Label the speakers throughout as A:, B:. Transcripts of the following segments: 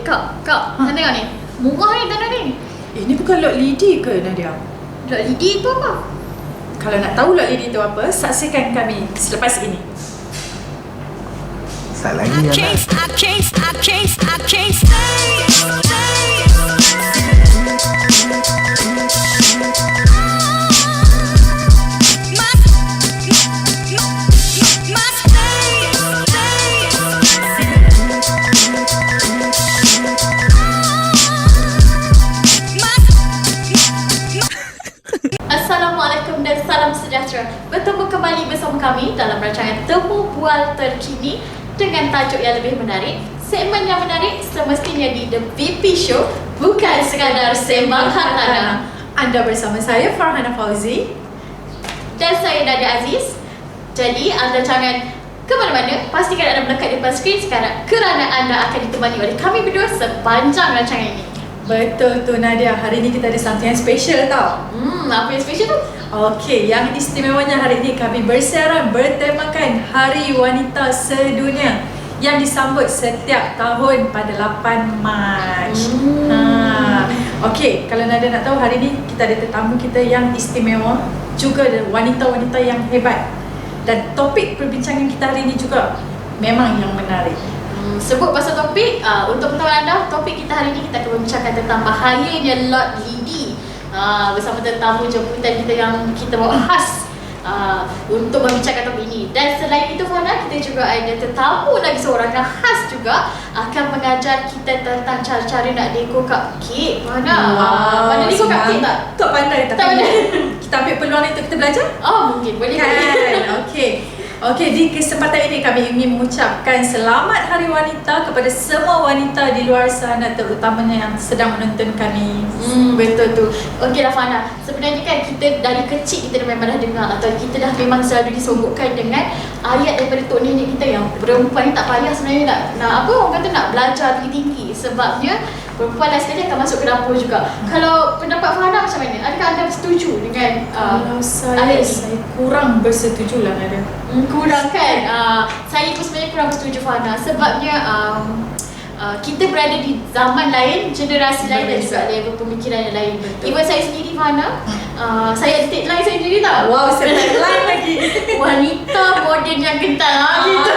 A: Kak, tengok ni. Murah ni tanah ni.
B: Ini bukan lot lidi ke Nadia?
A: Lot lidi tu apa?
B: Kalau nak tahu lot lidi tu apa, saksikan kami selepas ini.
C: Sat lagi lah.
D: I can't stay.
A: Assalamualaikum dan salam sejahtera. Bertemu kembali bersama kami dalam rancangan Temu Bual terkini dengan tajuk yang lebih menarik. Segmen yang menarik semestinya di The VP Show, bukan sekadar sembang hartanah.
B: Anda bersama saya Farhana Fauzi
A: Dan saya Nadia Aziz. Jadi anda jangan ke mana-mana, pastikan anda melekat di depan skrin sekarang kerana anda akan ditemani oleh kami berdua sepanjang rancangan ini.
B: Betul tu Nadia, hari ni kita ada something yang special tau.
A: Apa yang special tu?
B: Okey, yang istimewanya hari ini kami bersiaran bertemakan Hari Wanita Sedunia yang disambut setiap tahun pada 8 Mac. Okey, kalau Nadia nak tahu, hari ni kita ada tetamu kita yang istimewa, juga ada wanita-wanita yang hebat. Dan topik perbincangan kita hari ini juga memang yang menarik.
A: Sebut pasal topik, untuk pengetahuan anda, topik kita hari ini kita akan membicarakan tentang bahayanya lot lidi bersama tetamu jemputan kita yang kita bawa khas untuk membicarakan topik ini. Dan selain itu Fana, kita juga ada tetamu lagi seorang yang khas juga akan mengajar kita tentang cara-cara nak dekor cupcake. Fana, pandai dekor cupcake tak?
B: Tak pandai,
A: Tak
B: tapi
A: pandai.
B: kita ambil peluang itu kita belajar.
A: Mungkin boleh.
B: Kan? Okey, di kesempatan ini kami ingin mengucapkan selamat Hari Wanita kepada semua wanita di luar sana, terutamanya yang sedang menonton kami.
A: Betul tu. Okey lah Fana, sebenarnya kan kita dari kecil kita memang dah dengar atau kita dah memang selalu disogokkan dengan ayat daripada tok nenek kita yang perempuan ni tak payah sebenarnya nak apa orang kata nak belajar tinggi-tinggi, sebabnya perempuan lain sekali akan masuk ke dapur juga. Kalau pendapat Fana macam mana? Adakah anda setuju dengan
B: Kalau saya kurang bersetuju lah Nadia.
A: kurang kan? Saya pun sebenarnya kurang bersetuju Fana, sebabnya kita berada di zaman lain, generasi lain dan juga level pemikiran yang lain. Even saya sendiri Fana, saya ada tagline saya sendiri tak?
B: Wow, saya tagline lagi.
A: Wanita moden yang kental gitu.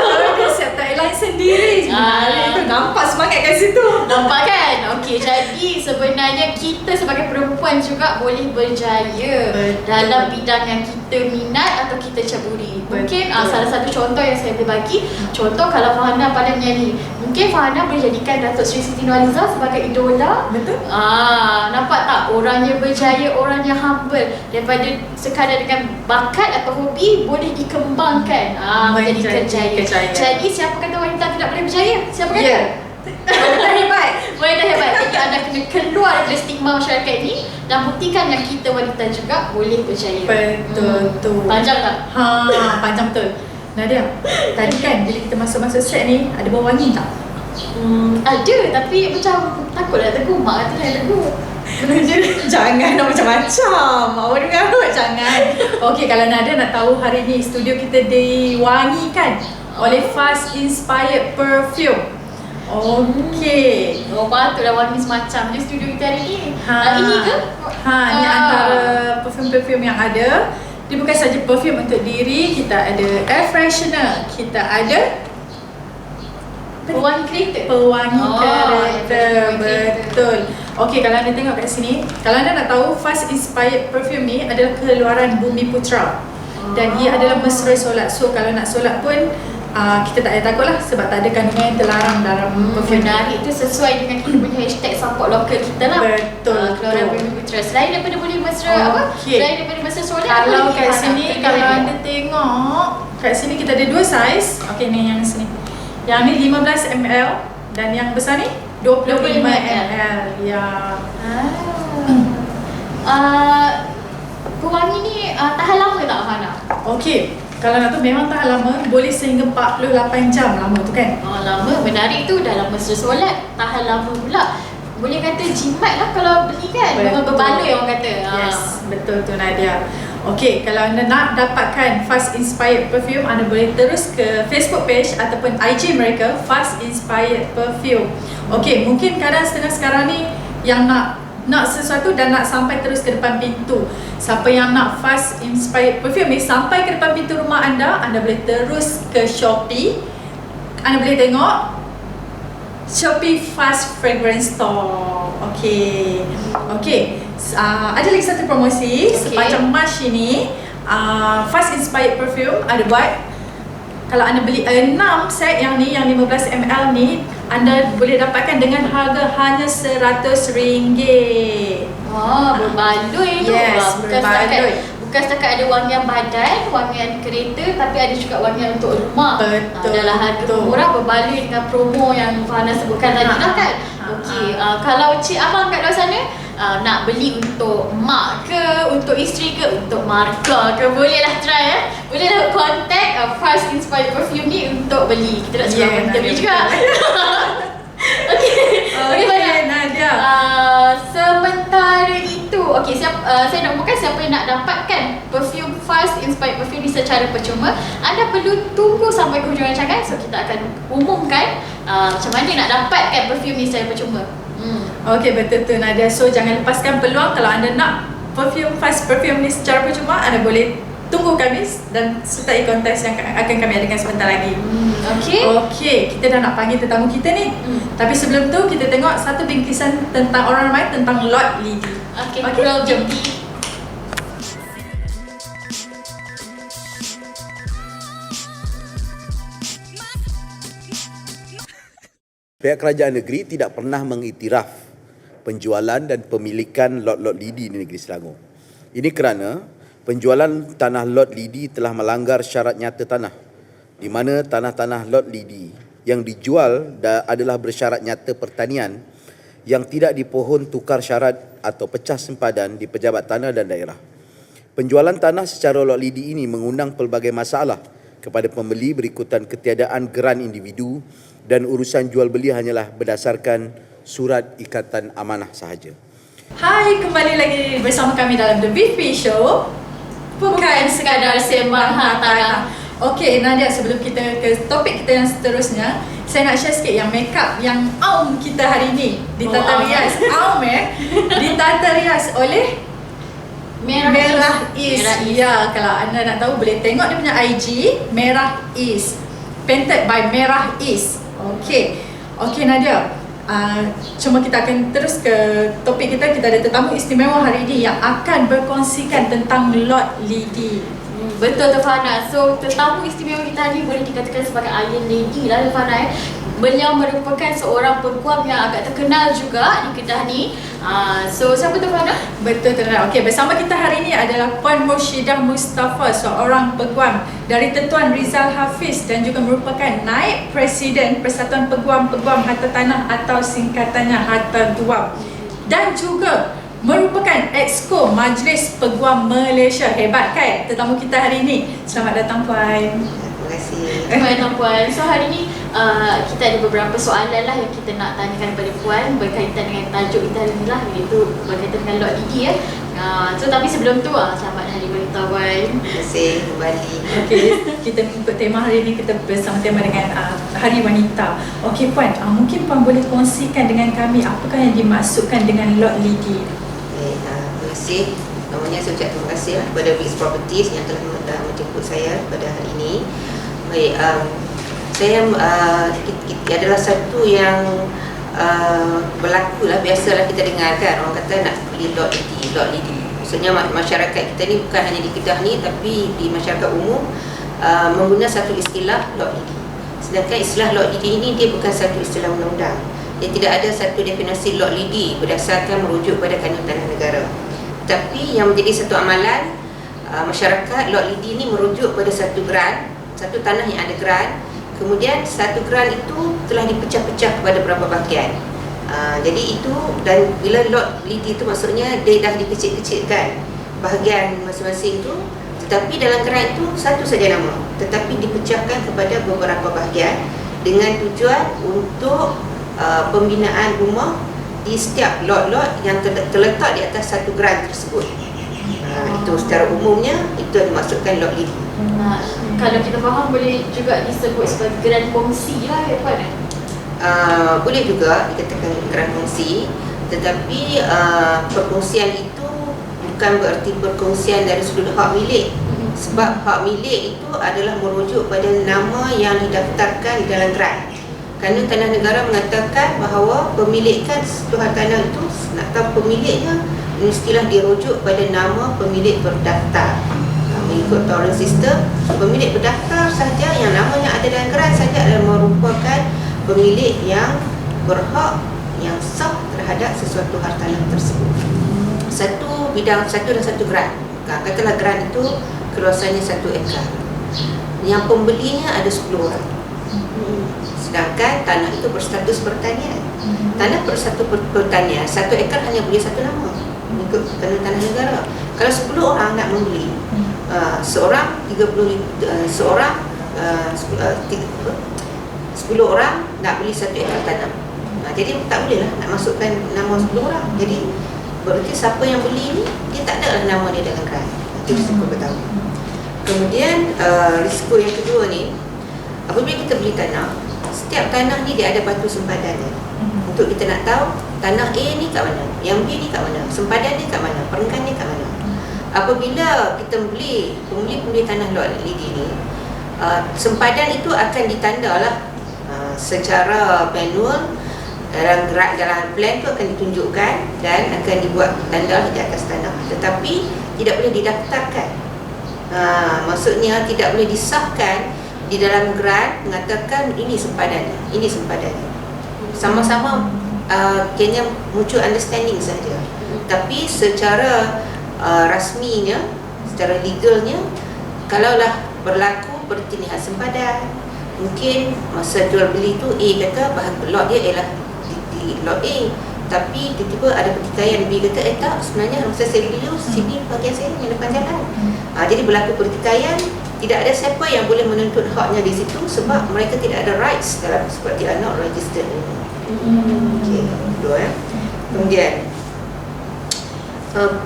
B: Saya tagline sendiri. Itu nampak semangat kat situ.
A: Nampak kan? Okey, jadi sebenarnya kita sebagai perempuan juga boleh berjaya dalam bidang yang kita minat atau kita caburi. Mungkin salah satu contoh yang saya boleh bagi, contoh kalau Fahana pandai menyanyi, mungkin Fahana boleh jadikan Datuk Seri Siti Nurhaliza sebagai idola.
B: Betul.
A: Nampak tak? Orangnya berjaya, orangnya humble. Daripada sekadar dengan bakat atau hobi boleh dikembangkan menjadi kerjaya. Jadi siapa kata wanita tidak boleh berjaya? Siapa kata?
B: Ya. Wanita hebat.
A: Wanita hebat. Jadi anda kena keluar dari stigma masyarakat ini dan buktikan yang kita wanita juga boleh berjaya.
B: Betul tu.
A: Panjang tak?
B: Panjang betul. Nadia, tadi kan bila kita masuk-masuk set ni, ada bau wangi tak?
A: Ada, tapi macam takut nak tegur. Mak kata nak tegur.
B: Jangan nak macam-macam. Awak dengar kot, jangan. Okey, kalau Nadia nak tahu, hari ni studio kita diwangikan oleh Fast Inspired Perfume. Okey.
A: Patutlah wangi semacam je studio kita hari ni. Ini ke?
B: Ni antara perfume-perfume yang ada. Dia bukan saja perfume untuk diri, kita ada air freshener, kita ada
A: Pewangi kereta.
B: pewangi kereta.
A: Pewangi
B: Betul. Okey, kalau anda tengok kat sini, kalau anda nak tahu, Fast Inspired Perfume ni adalah keluaran Bumi Putra. Dan ia adalah mesra solat. So kalau nak solat pun kita tak payah takut lah, sebab tak ada kandungan yang terlarang dalam perfume.
A: Menarik tu, sesuai dengan kita punya hashtag support lokal kita lah.
B: Betul.
A: Keluaran Bumi Putra. Selain daripada boleh mesra selain daripada mesra solat,
B: Kalau
A: apa
B: kat
A: lagi
B: sini,
A: Fana?
B: kalau anda tengok, kat sini kita ada dua saiz. Okey, ni yang sini. Yang ni 15 ml dan yang besar ni 25 ml. Ya.
A: Pewangi ni tahan lama tak Fana?
B: Okey, kalau nak tahu memang tahan lama, boleh sehingga 48 jam lama tu kan.
A: Lama, menarik tu. Dalam mesra solat, tahan lama pula. Boleh kata jimat lah kalau beli kan. Memang berbaloi orang kata.
B: Yes, betul tu Nadia. Okey, kalau anda nak dapatkan Fast Inspired Perfume, anda boleh terus ke Facebook page ataupun IG mereka, Fast Inspired Perfume. Okey, mungkin kadang setengah sekarang ni yang nak sesuatu dan nak sampai terus ke depan pintu. Siapa yang nak Fast Inspired Perfume ni sampai ke depan pintu rumah anda boleh terus ke Shopee. Anda boleh tengok Shopee Fast Fragrance Store. Okey. Ada lagi satu promosi sepanjang Mac ini. Fast Inspired Perfume ada buat, kalau anda beli 6 set yang ni, yang 15 ml ni, anda boleh dapatkan dengan harga hanya RM100.
A: Berbaloi tu.
B: Yes, berbaloi.
A: Bukan setakat ada wangian badan, wangian kereta, tapi ada juga wangian untuk rumah.
B: Betul.
A: Dalam harga murah, berbaloi dengan promo yang Fahana sebutkan tadi lah kan. Okey, kalau cik abang kat luar sana nak beli untuk mak ke, untuk isteri ke, untuk markah ke, bolehlah try bolehlah contact Fast Inspired Perfume ni untuk beli. Kita nak sebab kita beli juga.
B: Okey, Nadia.
A: Sementara itu, saya nak umumkan siapa yang nak dapatkan perfume Fast Inspired Perfume ni secara percuma, anda perlu tunggu sampai ke hujung rancangan. So kita akan umumkan macam mana nak dapatkan perfume ni secara percuma.
B: Okey, betul tu Nadia. So jangan lepaskan peluang. Kalau anda nak Fast Perfume ni secara percuma, anda boleh tunggu kami dan sertai kontes yang akan kami adakan sebentar lagi. Okey, kita dah nak panggil tetamu kita ni. Tapi sebelum tu kita tengok satu bingkisan tentang orang ramai tentang Lord Lidi.
A: Okey, jom.
C: Pihak kerajaan negeri tidak pernah mengiktiraf penjualan dan pemilikan lot-lot lidi di negeri Selangor. Ini kerana penjualan tanah lot lidi telah melanggar syarat nyata tanah, di mana tanah-tanah lot lidi yang dijual adalah bersyarat nyata pertanian yang tidak dipohon tukar syarat atau pecah sempadan di Pejabat Tanah dan Daerah. Penjualan tanah secara lot lidi ini mengundang pelbagai masalah kepada pembeli berikutan ketiadaan geran individu dan urusan jual beli hanyalah berdasarkan surat ikatan amanah sahaja.
B: Hai, kembali lagi bersama kami dalam The BP Show. Bukan sekadar sembang hartanah. Okey, Nadia, sebelum kita ke topik kita yang seterusnya, saya nak share sikit yang makeup yang kita hari ni ditata rias. Ditata rias oleh Merah East. Ya, kalau anda nak tahu boleh tengok dia punya IG, Merah East. Painted by Merah East. Okey Nadia. Cuma kita akan terus ke topik kita. Kita ada tetamu istimewa hari ini yang akan berkongsikan tentang Lord Lidi.
A: Betul tu Fahana. So tetamu istimewa kita ni boleh dikatakan sebagai Iron Lady lah Fahana. Beliau merupakan seorang peguam yang agak terkenal juga di Kedah ni. So siapa tu Fahana?
B: Betul tu. Okey, bersama kita hari ini adalah Puan Murshidah Mustafa, seorang peguam dari Tetuan Rizal Hafiz dan juga merupakan Naib Presiden Persatuan Peguam-Peguam Harta Tanah atau singkatannya Harta Guam, dan juga merupakan Exco Majlis Peguam Malaysia. Hebat kan tetamu kita hari ini. Selamat datang Puan.
E: Terima kasih.
A: Selamat datang Puan. So hari ni kita ada beberapa soalan lah yang kita nak tanyakan kepada Puan berkaitan dengan tajuk kita hari ni lah, iaitu berkaitan dengan Lord Lidi So tapi sebelum tu selamat Hari Wanita Puan.
E: Terima kasih kembali.
B: Okey, kita mengikut tema hari ini, kita bersama tema dengan Hari Wanita. Okey Puan, mungkin Puan boleh kongsikan dengan kami apakah yang dimaksudkan dengan Lord Lidi.
E: Terima kasih. Namanya saya ucap terima kasih kepada Wix Properties yang telah menjemput saya pada hari ini. Baik, saya adalah satu yang berlaku lah, biasalah kita dengar kan, orang kata nak beli Lord Lidi. Maksudnya masyarakat kita ni bukan hanya di Kedah ni, tapi di masyarakat umum menggunakan satu istilah Lord Lidi. Sedangkan istilah Lord Lidi ini dia bukan satu istilah undang-undang. Dia tidak ada satu definisi Lord Lidi berdasarkan merujuk pada Kanun Tanah Negara. Tapi yang menjadi satu amalan masyarakat, Lord Lidi ini merujuk pada satu geran, satu tanah yang ada geran. Kemudian satu geran itu telah dipecah-pecah kepada beberapa bahagian. Jadi itu, dan bila Lord Lidi itu maksudnya dia dah dikecil-kecilkan bahagian masing-masing itu, tetapi dalam geran itu satu saja nama, tetapi dipecahkan kepada beberapa bahagian dengan tujuan untuk pembinaan rumah di setiap lot-lot yang terletak di atas satu geran tersebut. Itu secara umumnya itu yang dimaksudkan lot lidi.
A: Kalau kita faham boleh juga disebut sebagai geran kongsi lah ya Puan.
E: Boleh juga dikatakan geran kongsi, tetapi perkongsian itu bukan berarti perkongsian dari sudut hak milik. Sebab hak milik itu adalah merujuk pada nama yang didaftarkan di dalam geran. Kanun Tanah Negara mengatakan bahawa pemilikan satu tanah itu, nak tahu pemiliknya, mestilah dirujuk pada nama pemilik berdaftar. Mengikut Torrent System, pemilik berdaftar saja yang namanya ada dalam geran saja adalah merupakan pemilik yang berhak, yang sah terhadap sesuatu hartanah tersebut. Satu bidang, satu dan satu geran. Katakanlah geran itu keluasannya 1 ekar. Yang pembelinya ada 10 orang. Sedangkan tanah itu berstatus pertanian. Tanah berstatus pertanian, 1 ekar hanya boleh 1 nama mengikut Kanun Tanah Negara. Kalau 10 orang nak membeli, seorang 10 orang nak beli 1 ekar tanah. Jadi tak boleh lah nak masukkan nama 10 orang. Jadi berarti siapa yang beli ni, dia tak ada lah nama dia dalam geran. Itu risiko pertama. Kemudian risiko yang kedua ni, apabila kita beli tanah, setiap tanah ni dia ada batu sempadannya. Untuk kita nak tahu tanah A ni kat mana, yang B ni kat mana, sempadan dia kat mana, perenggan dia kat mana. Apabila kita pembeli tanah lot lidi ni, sempadan itu akan ditandalah secara manual dalam plan tu akan ditunjukkan dan akan dibuat tanda di atas tanah, tetapi tidak boleh didaftarkan. Maksudnya tidak boleh disahkan di dalam geran mengatakan ini sempadannya, ini sempadannya. Sama-sama kena mutual understanding saja. Tapi secara rasminya, secara legalnya, kalaulah berlaku pertinihan sempadan, mungkin masa jual beli tu A kata bahan lot dia ialah di lot A, tapi tiba-tiba ada pertikaian, B kata tak, sebenarnya masa saya beli dulu sini bahagian saya yang depan jalan. Jadi berlaku pertikaian, tidak ada siapa yang boleh menuntut haknya di situ sebab mereka tidak ada rights dalam sebab dia not registered. Okey, betul Kemudian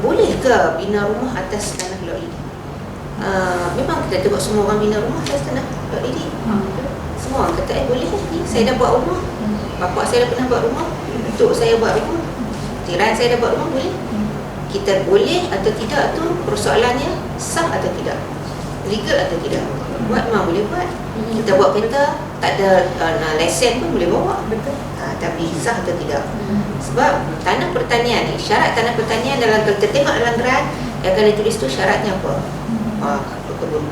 E: boleh ke bina rumah atas tanah lot ini? Memang kita tengok semua orang bina rumah atas tanah lot ini. Semua orang kata boleh ni, saya dah buat rumah. Bapak saya dah pernah buat rumah, untuk saya buat rumah, jiran saya dah buat rumah, boleh. Kita boleh atau tidak tu persoalannya sah atau tidak, legal atau tidak. Buat memang boleh buat. Kita buat kereta tak ada lesen pun boleh bawa. Betul. Tapi sah atau tidak. Sebab tanah pertanian ni, syarat tanah pertanian dalam, kalau kita tengok dalam geran yang akan ditulis tu syaratnya apa? Kebun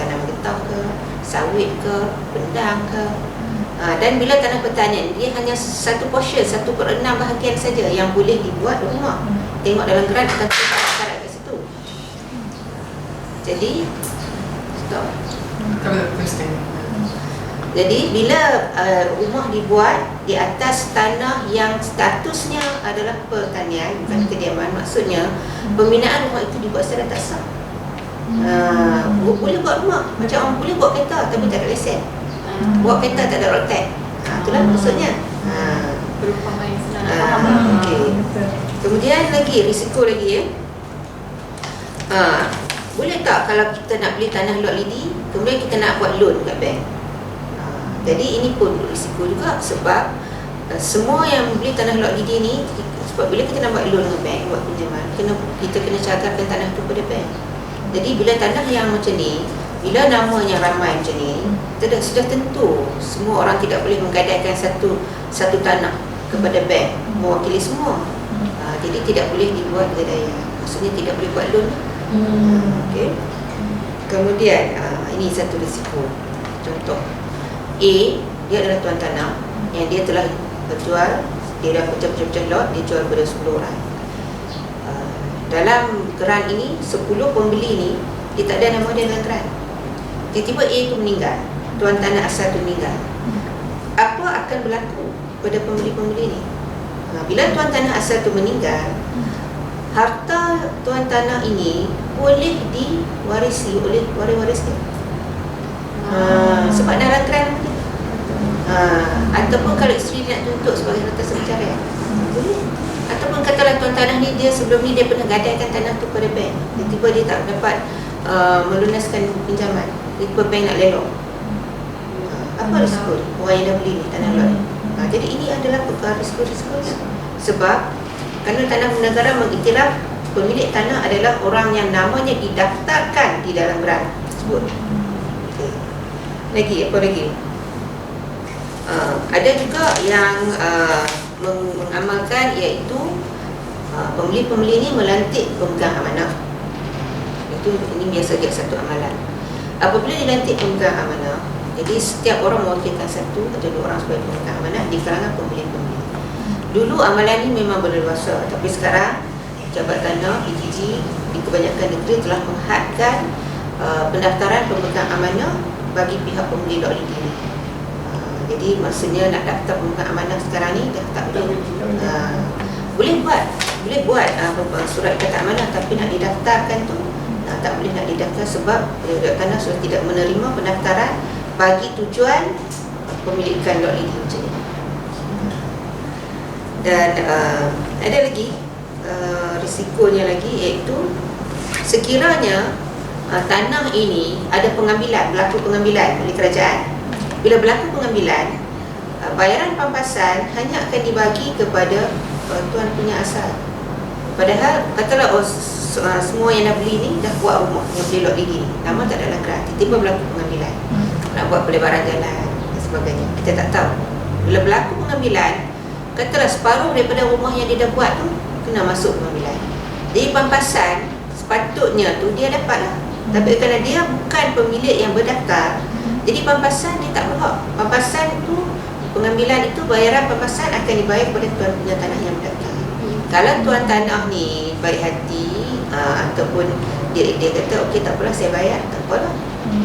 E: tanaman getah ke, sawit ke, bendang ke. Dan bila tanah pertanian, dia hanya satu portion, 1/6 bahagian saja yang boleh dibuat rumah. Tengok dalam geran akan terdapat syarat kat situ. Jadi stop. Jadi bila rumah dibuat di atas tanah yang statusnya adalah pertanian, bukan kediaman, maksudnya pembinaan rumah itu dibuat secara tak sah. Boleh buat rumah, macam orang boleh buat kereta tapi tak ada lesen. Buat kereta tak ada road tax. Itulah maksudnya.
A: Perumpamaan yang senang.
E: Okey. Kemudian lagi risiko lagi boleh tak kalau kita nak beli tanah lot lidi, kemudian kita nak buat loan kat bank? Jadi ini pun risiko juga sebab semua yang beli tanah lot lidi ni, sebab bila kita nak buat loan ke bank, buat pinjaman, kita kena cadangkan tanah tu pada bank. Jadi bila tanah yang macam ni, bila namanya ramai macam ni, sudah tentu semua orang tidak boleh menggadaikan satu tanah kepada bank mewakili semua. Jadi tidak boleh dibuat gadaian. Maksudnya tidak boleh buat loan. Okey. Kemudian ini satu risiko. Contoh A, dia adalah tuan tanah yang dia telah berjual, dia dah pecah-pecah lot, dia jual kepada 10 orang. Dalam geran ini 10 pembeli ni dia tak ada nama dia dalam geran. Tiba-tiba A tu meninggal, tuan tanah asal tu meninggal. Apa akan berlaku pada pembeli-pembeli ni? Bila tuan tanah asal tu meninggal, harta tuan tanah ini boleh diwarisi oleh waris-waris dia. Sebab dalam geran ataupun kalau isteri nak tuntut sebagai harta sepercarian, boleh. Ataupun katalah tuan tanah ni dia sebelum ni dia pernah gadaikan tanah tu pada bank, tiba-tiba dia tak dapat melunaskan pinjaman, tiba bank nak lelok. Apa risiko orang yang dah beli ni tanah lot ni? Jadi ini adalah risiko-risiko ni. Sebab kerana tanah negara mengiktiraf pemilik tanah adalah orang yang namanya didaftarkan di dalam berang tersebut. Okay. Lagi apa lagi? Ada juga yang mengamalkan, iaitu pembeli-pembeli ini melantik pemegang amanah. Ini biasa jadi satu amalan. Apabila dilantik pemegang amanah, jadi setiap orang mewakilkan satu atau dua orang sebagai pemegang amanah di kalangan pembeli-pembeli. Dulu amalan ini memang berleluasa, tapi sekarang Pejabat Tanah PTG di kebanyakan negeri telah menghadkan pendaftaran pemegang amanah bagi pihak pembeli lot lidi ini. Jadi maksudnya nak daftar pemegang amanah sekarang ni dah tak boleh. Boleh buat surat kata amanah, tapi nak didaftarkan tu tak boleh nak didaftar sebab Pejabat Tanah sudah tidak menerima pendaftaran bagi tujuan pemilikan lot lidi macam ni. Dan ada lagi risikonya lagi, iaitu sekiranya tanah ini ada berlaku pengambilan oleh kerajaan. Bila berlaku pengambilan, bayaran pampasan hanya akan dibagi kepada tuan punya asal. Padahal katalah semua yang dah beli ni dah buat rumah, yang beli lot lidi ni, nama tak ada langkah, tiba-tiba berlaku pengambilan, nak buat pelebaran jalan dan sebagainya, kita tak tahu. Bila berlaku pengambilan, katalah separuh daripada rumah yang dia dah buat tu kena masuk pengambilan, jadi pampasan sepatutnya tu dia dapat lah. Tapi kerana dia bukan pemilik yang berdaftar, jadi pampasan dia tak berhak. Pampasan tu, pengambilan itu, bayaran pampasan akan dibayar kepada tuan punya tanah yang berdaftar. Kalau tuan tanah ni baik hati, ataupun dia kata okey tak apalah saya bayar, tak apalah.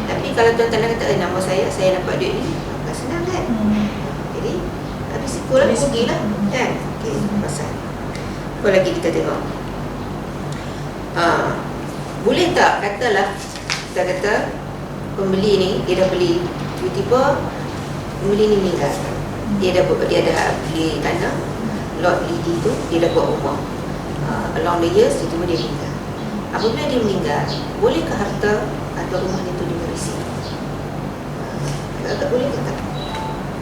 E: Tapi kalau tuan tanah kata nama saya dapat duit ni, senang kan? Jadi risiko lah, rugilah kan? Okey, pampasan. Apa lagi kita tengok? Boleh tak katalah kita kata pembeli ni dia dah beli, tiba-tiba pembeli ni meninggal, dia dah beli tanah lot lidi tu, dia dah buat rumah, along the years tiba-tiba dia meninggal. Apabila dia meninggal, bolehkah harta atau rumah itu diwarisi? Tak boleh ke tak?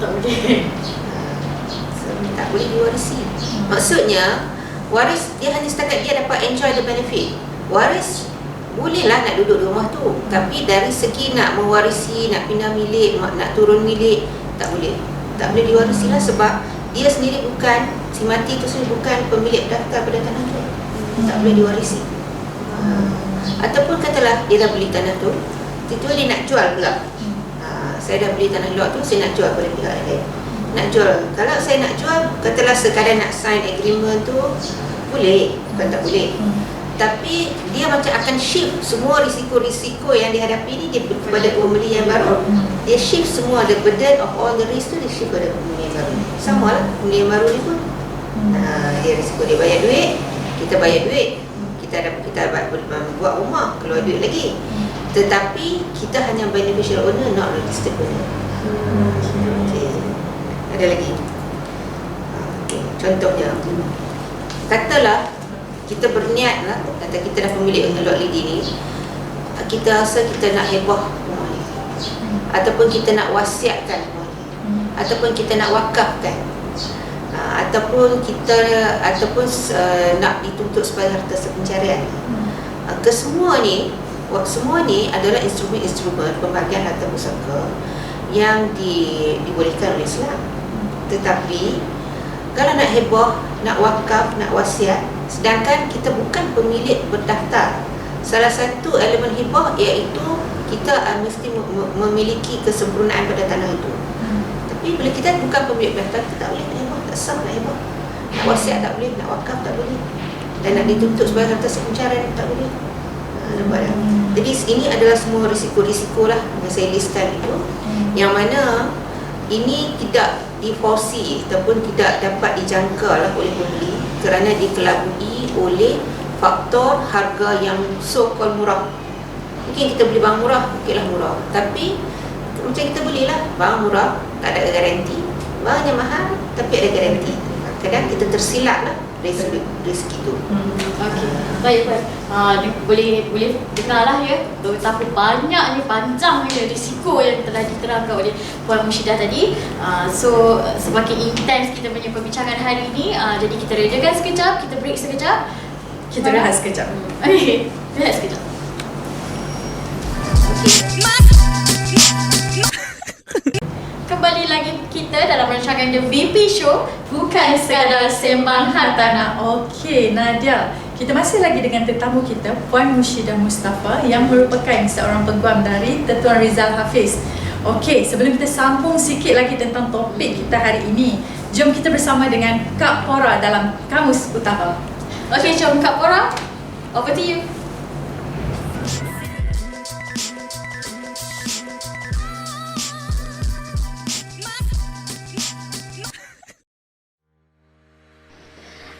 A: Tak boleh.
E: Tak boleh diwarisi. Maksudnya waris dia hanya setakat dia dapat enjoy the benefit. Waris bolehlah nak duduk di rumah tu, tapi dari segi nak mewarisi, nak pindah milik, nak turun milik, tak boleh. Tak boleh diwarisi lah, sebab dia sendiri bukan, si mati tu sendiri bukan pemilik daftar pada tanah tu. Tak boleh diwarisi. Ataupun katalah dia dah beli tanah tu, tiba-tiba dia nak jual pula. Saya dah beli tanah lot tu, saya nak jual pada pihak lain. Nak jual, kalau saya nak jual, katalah sekadar nak sign agreement tu, boleh, bukan tak boleh. Tapi dia macam akan shift semua risiko-risiko yang dihadapi ni dia kepada pembeli yang baru. Dia shift semua, the burden of all the risk tu dia shift kepada pembeli yang baru. Sama lah, pembeli yang baru ni pun dia risiko, dia bayar duit, kita bayar duit, kita buat rumah, keluar duit lagi. Tetapi kita hanya beneficial owner, not registered owner. Okay. Ada lagi. Contohnya, katalah kita berniat lah, kata kita dah pemilik lot lidi ni, kita rasa kita nak hebah rumah ni, ataupun kita nak wasiatkan rumah ni, ataupun kita nak wakafkan, ataupun nak dituntut sebagai harta sepencarian. Semua ni adalah instrumen-instrumen pembagian harta pusaka yang dibolehkan oleh Islam. Tetapi kalau nak hebah, nak wakaf, nak wasiat, sedangkan kita bukan pemilik berdaftar, salah satu elemen hibah iaitu kita mesti memiliki kesempurnaan pada tanah itu. Tapi bila kita bukan pemilik berdaftar, kita tak boleh nak hibah, tak sah nak hibah. Nak wasiat tak boleh, nak wakaf tak boleh, dan nak dituntut sebagai harta sepencarian tak boleh. Nampak tak? Jadi ini adalah semua risiko-risiko lah yang saya listkan itu, yang mana ini tidak diforesee ataupun tidak dapat dijangka lah oleh pembeli kerana dikelabui oleh faktor harga yang so-called murah. Mungkin kita beli barang murah, okeylah murah, tapi macam kita belilah barang murah, tak ada garanti. Barangnya mahal tapi ada garanti. Kadang kita tersilap lah rezeki tu.
A: Okey. Baik Puan. Boleh dengar lah ya betapa banyaknya panjangnya risiko yang telah diterangkan oleh Puan Mushidah tadi. So semakin intens kita punya perbincangan hari ini. Jadi kita redakan sekejap, kita break sekejap.
B: Kita rehat sekejap.
A: Okey, rehat sekejap. Kembali lagi kita dalam rancangan The VP Show, bukan sekadar sembang hartanah.
B: Okey, Nadia. Kita masih lagi dengan tetamu kita, Puan Mushidah Mustafa yang merupakan seorang peguam dari Tuan Rizal Hafiz. Okey, sebelum kita sambung sikit lagi tentang topik kita hari ini, jom kita bersama dengan Kak Pora dalam Kamus Utama.
A: Okey, jom Kak Pora, over to you.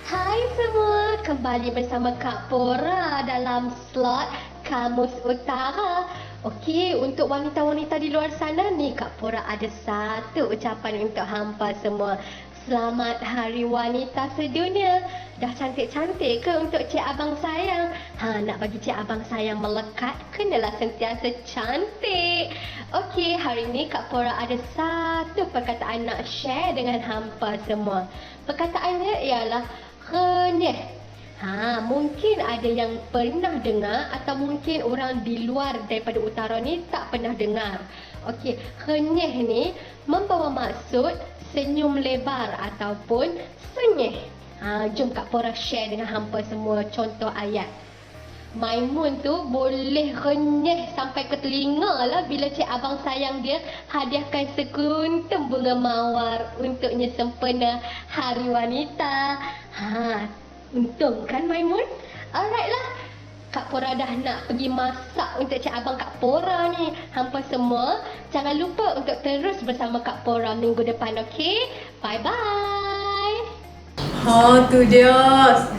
F: Hai semua, kembali bersama Kak Pora dalam slot Kamus Utara. Okey, untuk wanita-wanita di luar sana ni, Kak Pora ada satu ucapan untuk hampa semua. Selamat Hari Wanita Sedunia. Dah cantik-cantik ke untuk Cik Abang sayang? Nak bagi Cik Abang sayang melekat, kenalah sentiasa cantik. Okey, hari ni Kak Pora ada satu perkataan nak share dengan hampa semua. Perkataannya ialah renyah. Mungkin ada yang pernah dengar atau mungkin orang di luar daripada utara ni tak pernah dengar. Okey, renyah ni membawa maksud senyum lebar ataupun senyih. Jom Kak Pora share dengan hampa semua contoh ayat. Maimun tu boleh renyah sampai ke telinga lah bila Cik Abang sayang dia hadiahkan sekuntum bunga mawar untuknya sempena Hari Wanita. Untung kan Maimun? Alright lah. Kak Pora dah nak pergi masak untuk Cik Abang Kak Pora ni. Hampa semua, jangan lupa untuk terus bersama Kak Pora minggu depan, okey? Bye-bye.
B: Tu dia.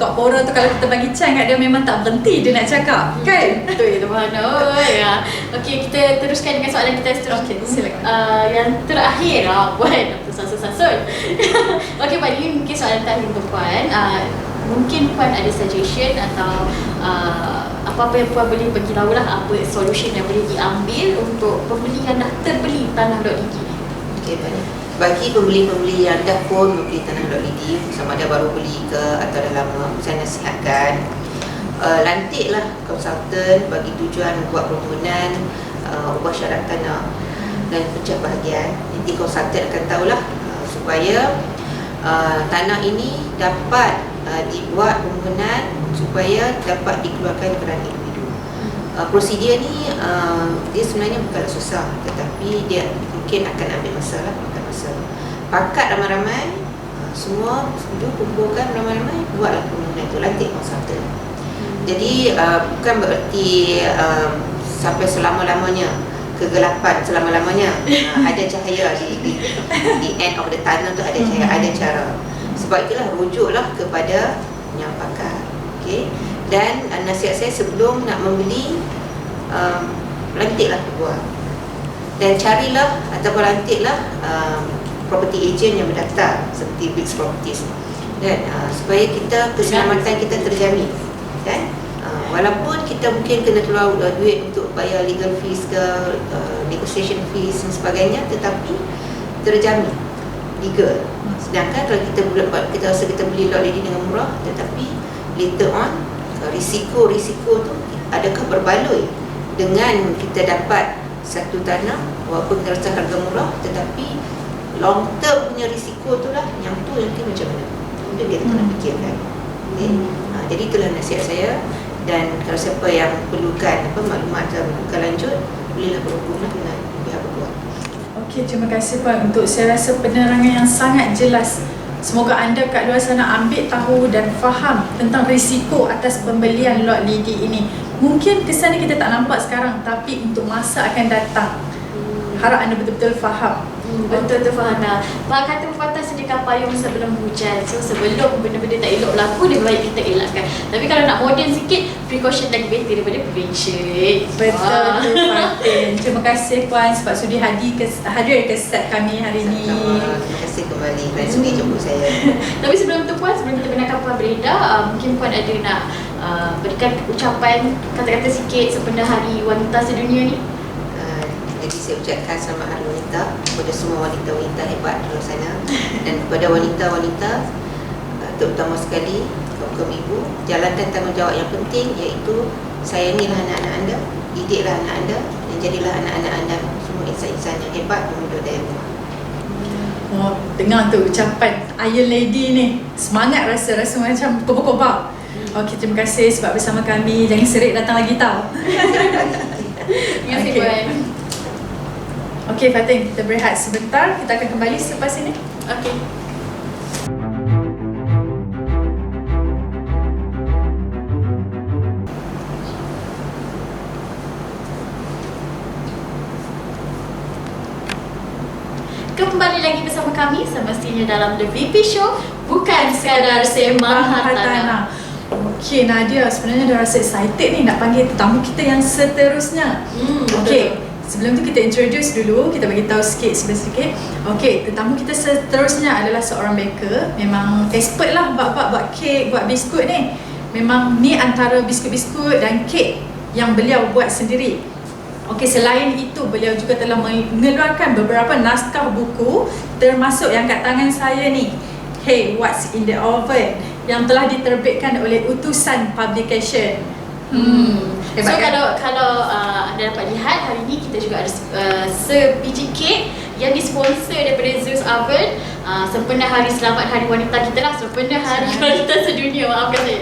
B: Kak Pora tu kalau kita bagi chance kat dia memang tak berhenti dia nak cakap. Kan?
A: Betul Tuan. Ya. Okey, kita teruskan dengan soalan kita seterusnya.
B: Okey, silakan.
A: Yang terakhir Puan, tersasul-sasul. Okey Puan, ini mungkin soalan terakhir untuk Puan. Mungkin Puan ada suggestion atau apa-apa yang Puan boleh bagi tahu lah, apa solution yang boleh diambil untuk pembeli yang dah terbeli tanah .id ni.
E: Okey, baik. Bagi pembeli-pembeli yang dah pun membeli tanah .id, sama ada baru beli ke atau dah lama, saya nasihatkan lantiklah konsultan bagi tujuan buat permohonan ubah syarat tanah dan pecah bahagian. Nanti konsultan akan tahulah supaya tanah ini dapat dibuat permohonan supaya dapat dikeluarkan kerana individu. Prosedur ni dia sebenarnya bukanlah susah, tetapi dia mungkin akan ambil masa lah, makan masa. Pakat ramai-ramai, semua kumpulkan ramai-ramai, buatlah permohonan itu, lantik konsultan. Jadi bukan bererti sampai selama-lamanya kegelapan selama-lamanya. Ada cahaya di end of the tunnel tu, ada cahaya, ada cara. Sebab itulah rujuklah kepada yang pakar. Okey. Dan nasihat saya sebelum nak membeli, lantiklah peguam. Dan carilah ataupun lantiklah property agent yang berdaftar seperti Biggs Properties. Dan supaya kita keselamatan kita terjamin. Kan? Walaupun kita mungkin kena keluar duit untuk bayar legal fees ke, negotiation fees dan sebagainya, tetapi terjamin legal. Sedangkan kalau kita rasa kita beli lot ini dengan murah, tetapi later on risiko tu adakah berbaloi dengan kita dapat satu tanah walaupun kita rasa harga murah, tetapi long term punya risiko tu lah yang tu nanti macam mana, itu kita kena fikirkan. Okay? Jadi itulah nasihat saya. Dan kalau siapa yang perlukan maklumat atau perlukan lanjut, bolehlah berhubunglah dengan pihak peguam.
B: Okey, terima kasih Puan untuk saya rasa penerangan yang sangat jelas. Semoga anda kat luar sana ambil tahu dan faham tentang risiko atas pembelian lot lidi ini. Mungkin kesannya kita tak nampak sekarang, tapi untuk masa akan datang, harap anda betul-betul faham.
A: Betul tu Fahana. Pak kata pepatah sediakan payung sebelum hujan. So sebelum benda-benda tak elok berlaku, dia baik kita elakkan. Tapi kalau nak moden sikit, precaution lagi better daripada prevention.
B: Betul tu Fatin. Terima kasih Puan sebab sudi hadir ke set kami hari ini.
E: Terima kasih kembali dan sudi jemput saya.
A: Tapi sebelum tu Puan, sebelum kita benarkan Puan beredar, mungkin Puan ada nak berikan ucapan, kata-kata sikit sempena Hari Wanita Sedunia ni.
E: Jadi saya ucapkan selamat Hari Wanita kepada semua wanita-wanita hebat di luar sana, dan kepada wanita-wanita terutama sekali kaum ibu, jalankan tanggungjawab yang penting, iaitu sayangilah anak-anak anda, didiklah anak anda, dan jadilah anak-anak anda semua insan-insan yang hebat menurut daya rumah.
B: Oh, dengar tu ucapan Iron Lady ni, semangat rasa macam kopak-kopak. Okey, terima kasih sebab bersama kami. Jangan serik datang lagi tau.
A: Terima kasih
B: Okey.
A: Puan.
B: Okey Fatin, kita berehat sebentar. Kita akan kembali selepas ini.
A: Okey. Kembali lagi bersama kami semestinya dalam The VP Show, bukan sekadar sembang hartanah.
B: Okey Nadia, sebenarnya dah rasa excited ni nak panggil tetamu kita yang seterusnya. Okey, sebelum tu kita introduce dulu, kita bagi tahu sikit. Okey, tetamu kita seterusnya adalah seorang baker. Memang expert lah buat kek, buat biskut ni. Memang ni antara biskut-biskut dan kek yang beliau buat sendiri. Okey, selain itu beliau juga telah mengeluarkan beberapa naskah buku, termasuk yang kat tangan saya ni, Hey, What's in the Oven, yang telah diterbitkan oleh Utusan Publication.
A: So kalau anda dapat lihat, hari ni kita juga ada sebiji kek yang disponsor daripada Zeus Oven, sempena hari selamat Hari Wanita kita lah, sempena Hari Wanita Sedunia, maafkan saya,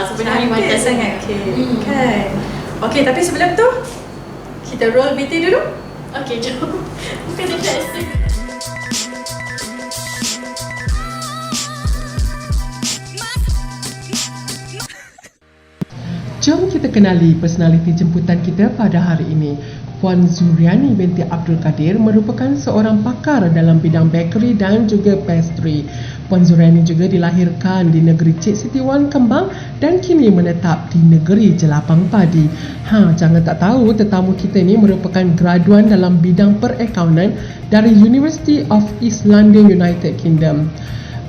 A: sempena Hari Wanita
B: sangat kek kan. Okey, tapi sebelum tu kita roll BT dulu.
A: Okey, jom. Bukan dekat sini.
G: Jom kita kenali personaliti jemputan kita pada hari ini. Puan Zuriani binti Abdul Kadir merupakan seorang pakar dalam bidang bakery dan juga pastry. Puan Zuriani juga dilahirkan di negeri Cik Siti Wan Kembang dan kini menetap di negeri Jelapang Padi. Jangan tak tahu tetamu kita ni merupakan graduan dalam bidang perakaunan dari University of East London, United Kingdom.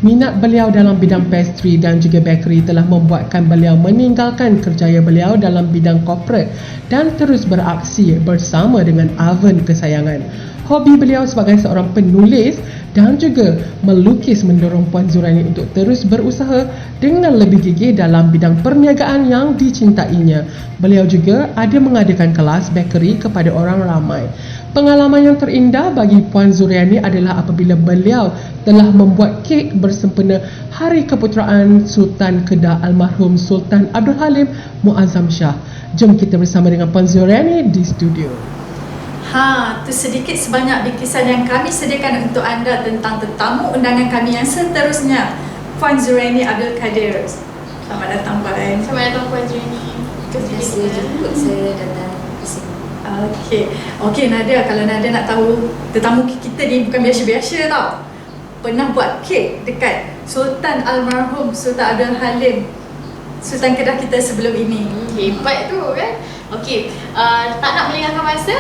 G: Minat beliau dalam bidang pastry dan juga bakery telah membuatkan beliau meninggalkan kerjaya beliau dalam bidang korporat dan terus beraksi bersama dengan oven kesayangan. Hobi beliau sebagai seorang penulis dan juga melukis mendorong Puan Zuriani untuk terus berusaha dengan lebih gigih dalam bidang perniagaan yang dicintainya. Beliau juga ada mengadakan kelas bakery kepada orang ramai. Pengalaman yang terindah bagi Puan Zuriani adalah apabila beliau telah membuat kek bersempena Hari Keputeraan Sultan Kedah almarhum Sultan Abdul Halim Muazzam Shah. Jom kita bersama dengan Puan Zuriani di studio.
B: Tu sedikit sebanyak bingkisan yang kami sediakan untuk anda tentang tetamu undangan kami yang seterusnya, Puan Zuriani Abdul Kadir. Selamat datang Puan.
A: Selamat datang Puan Zuriani.
E: Terima kasih jemput saya datang ke sini.
B: Okey Nadia, kalau Nadia nak tahu tetamu kita ni bukan biasa-biasa tau. Pernah buat kek dekat Sultan almarhum Sultan Abdul Halim, Sultan Kedah kita sebelum ini.
A: Hebat tu kan. Okey, tak nak melengahkan masa,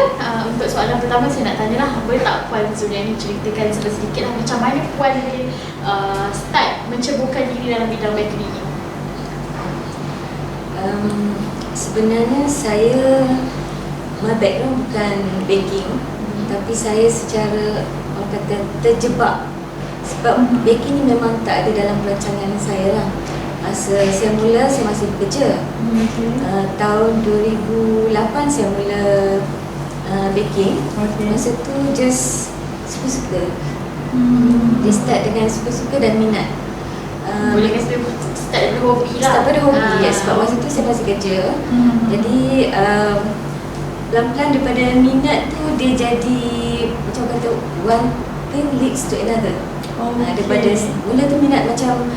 A: untuk soalan pertama saya nak tanyalah, boleh tak Puan Zuriani ceritakan sedikit lah macam mana Puan boleh start menceburkan diri dalam bidang bakery ni?
H: Sebenarnya saya, my background bukan baking, tapi saya secara orang kata terjebak sebab baking ni memang tak ada dalam perancangan saya lah. Masa saya mula, saya masih bekerja. Tahun 2008 saya mula baking. Masa tu just suka-suka. Dia start dengan suka-suka dan minat.
A: Boleh kata start dari hobi lah.
H: Start pada hobi, ya, sebab masa tu saya masih kerja. Jadi pelan-pelan daripada minat tu dia jadi macam kata one thing leads to another. Daripada mula tu minat macam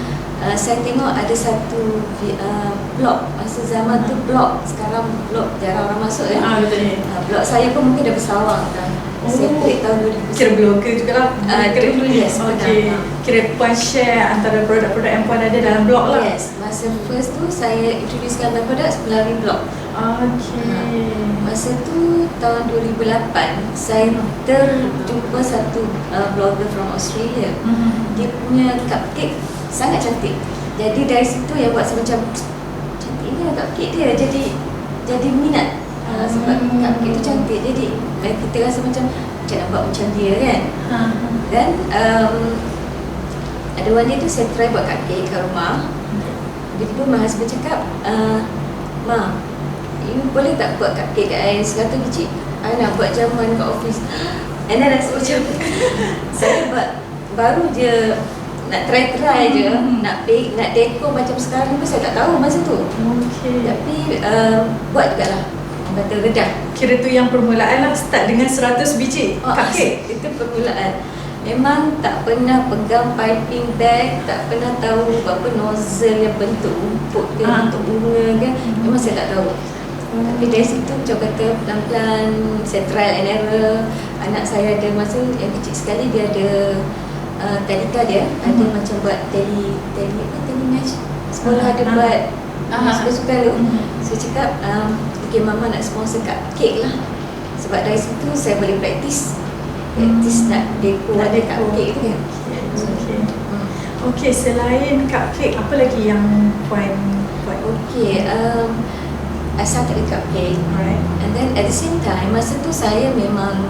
H: saya tengok ada satu blog, masa zaman tu blog, sekarang blog jarang orang masuk kan.
B: Betul.
H: Blog saya pun mungkin dah bersawang dah. Saya create tahun 2000.
B: Kira blogger jugalah.
H: Kira tulis.
B: Kira Puan share antara produk-produk yang Puan ada dalam blog lah.
H: Yes, masa first tu saya introducekan my products melalui blog. Masa tu tahun 2008 saya terjumpa satu blogger from Australia. Dia punya cupcake sangat cantik. Jadi dari situ yang buat saya macam cantiknya cupcake dia, jadi minat. Sebab cupcake tu cantik, jadi kita rasa macam nak buat macam dia kan. Dan ada one day tu saya try buat cupcake kat rumah. Tiba-tiba my husband cakap, Ma, you boleh tak buat cupcake kat I 100 biji? I nak buat jamuan kat office. And then rasa macam saya baru je nak try je, nak bake, nak dekor macam sekarang pun saya tak tahu masa tu. Tapi buat jugalah. Orang kata redah.
B: Kira tu yang permulaan lah, start dengan 100 biji cupcake.
H: Itu permulaan. Memang tak pernah pegang piping bag, tak pernah tahu apa nozzle yang bentuk rumput ke, bentuk bunga ke. Memang saya tak tahu. Tapi dari situ macam kata pelan-pelan saya trial and error. Anak saya ada masa yang kecil sekali, dia ada tadika dia, ada macam buat teddy match. Sekolah ada buat suka-suka tu. Saya cakap, okay mama nak sponsor cupcake lah. Sebab dari situ saya boleh praktis nak dekor ada cupcake tu kan.
B: Okay, selain cupcake, apa lagi yang Puan buat?
H: Okay, I started with cupcake.
B: Alright.
H: And then at the same time, masa tu saya memang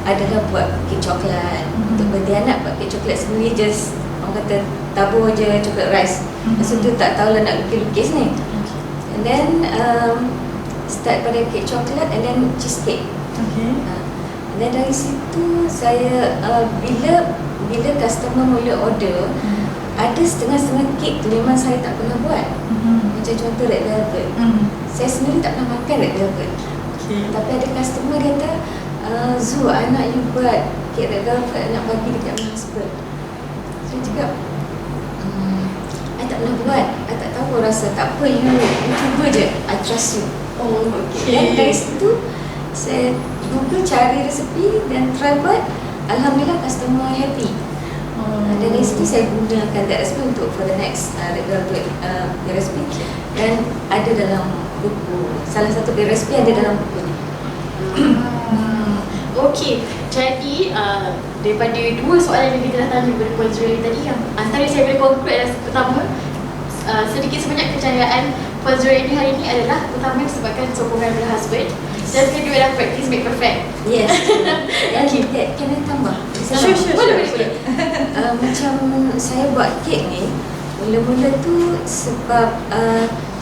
H: adalah buat kek coklat. Untuk birthday anak buat kek coklat sendiri, just orang kata tabur je coklat rice. Masa tu tak tahulah nak lukis-lukis ni. And then start pada kek coklat and then cheesecake. And then dari situ saya bila customer mula order, ada setengah-setengah kek tu memang saya tak pernah buat. Macam contoh red velvet. Saya sendiri tak pernah makan red velvet. Tapi ada customer kata, Zu, anak you buat kek red velvet, nak bagi dekat my husband. Saya cakap, I tak pernah buat, I tak tahu rasa. Tak apa, you cuba je, I trust you. Dan dari situ saya Google cari resepi dan try buat. Alhamdulillah customer happy. Dan dari situ saya gunakan that recipe untuk for the next red velvet recipe. Dan ada dalam buku, salah satu recipe ada dalam buku ni.
A: Okey, jadi daripada dua soalan yang kita dah tanya kepada Puan Zuriani tadi, yang antara saya boleh conclude adalah pertama, sedikit sebanyak kejayaan Puan Zuriani hari ini adalah pertama disebabkan sokongan daripada husband, dan kedua adalah practice make perfect.
H: Yes. Okay, can I tambah?
A: Sure. Boleh.
H: Macam saya buat kek ni, mula-mula tu sebab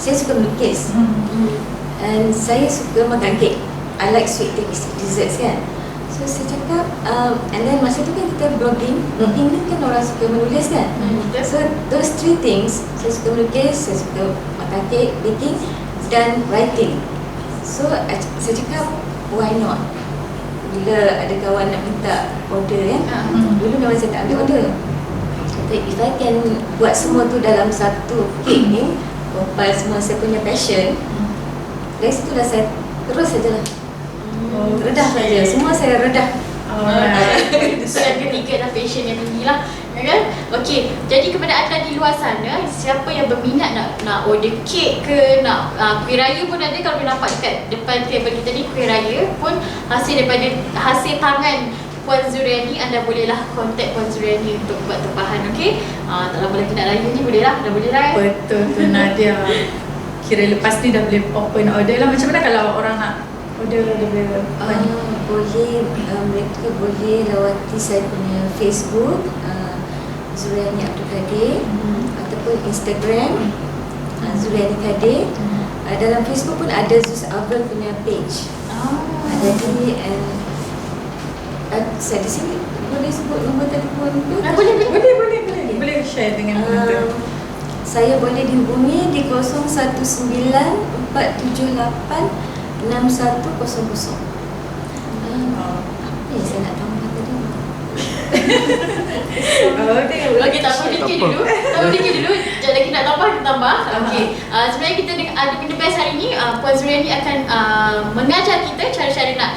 H: saya suka melukis. And saya suka makan kek. I like sweet things, desserts kan. So saya cakap, and then masa tu kan kita blogging ni kan orang suka menulis kan. So those three things, saya suka melukis, saya suka makan kek, baking dan writing. So saya cakap, why not? Bila ada kawan nak minta order kan, dulu memang saya tak ambil order. Kata, if I can buat semua tu dalam satu kek ni, compile semua saya punya passion, dari situ dah saya terus sajalah. Redah saja, semua saya redah.
A: So yang ketiga adalah passion yang tinggi lah, kan? Okey, jadi kepada anda di luar sana, siapa yang berminat nak order kek ke, nak kuih raya pun ada. Kalau boleh nampak dekat depan table kita ni, kuih raya pun hasil daripada hasil tangan Puan Zuriani. Anda bolehlah contact Puan Zuriani untuk buat tempahan, okey? Tak lama lagi nak raya ni, bolehlah, dah boleh lah.
B: Betul tu Nadia. Kira lepas ni dah boleh open order lah. Macam mana kalau orang nak order daripada
H: boleh, mereka boleh lawati saya punya Facebook, Zuriani Abdul Kadir, ataupun Instagram, Zuriani Kadir. Dalam Facebook pun ada Zuz Avril punya page. Jadi saya di sini boleh sebut nombor telefon tu?
B: Boleh share dengan kita.
H: Saya boleh dihubungi di 019-478-6100. Apa yang saya nak tambah tadi?
A: Okey, tak apa, fikir dulu. Sekejap lagi nak tambah, kita tambah. Okey, sebenarnya kita ada benda best hari ni. Puan Zuriani akan mengajar kita cara-cara nak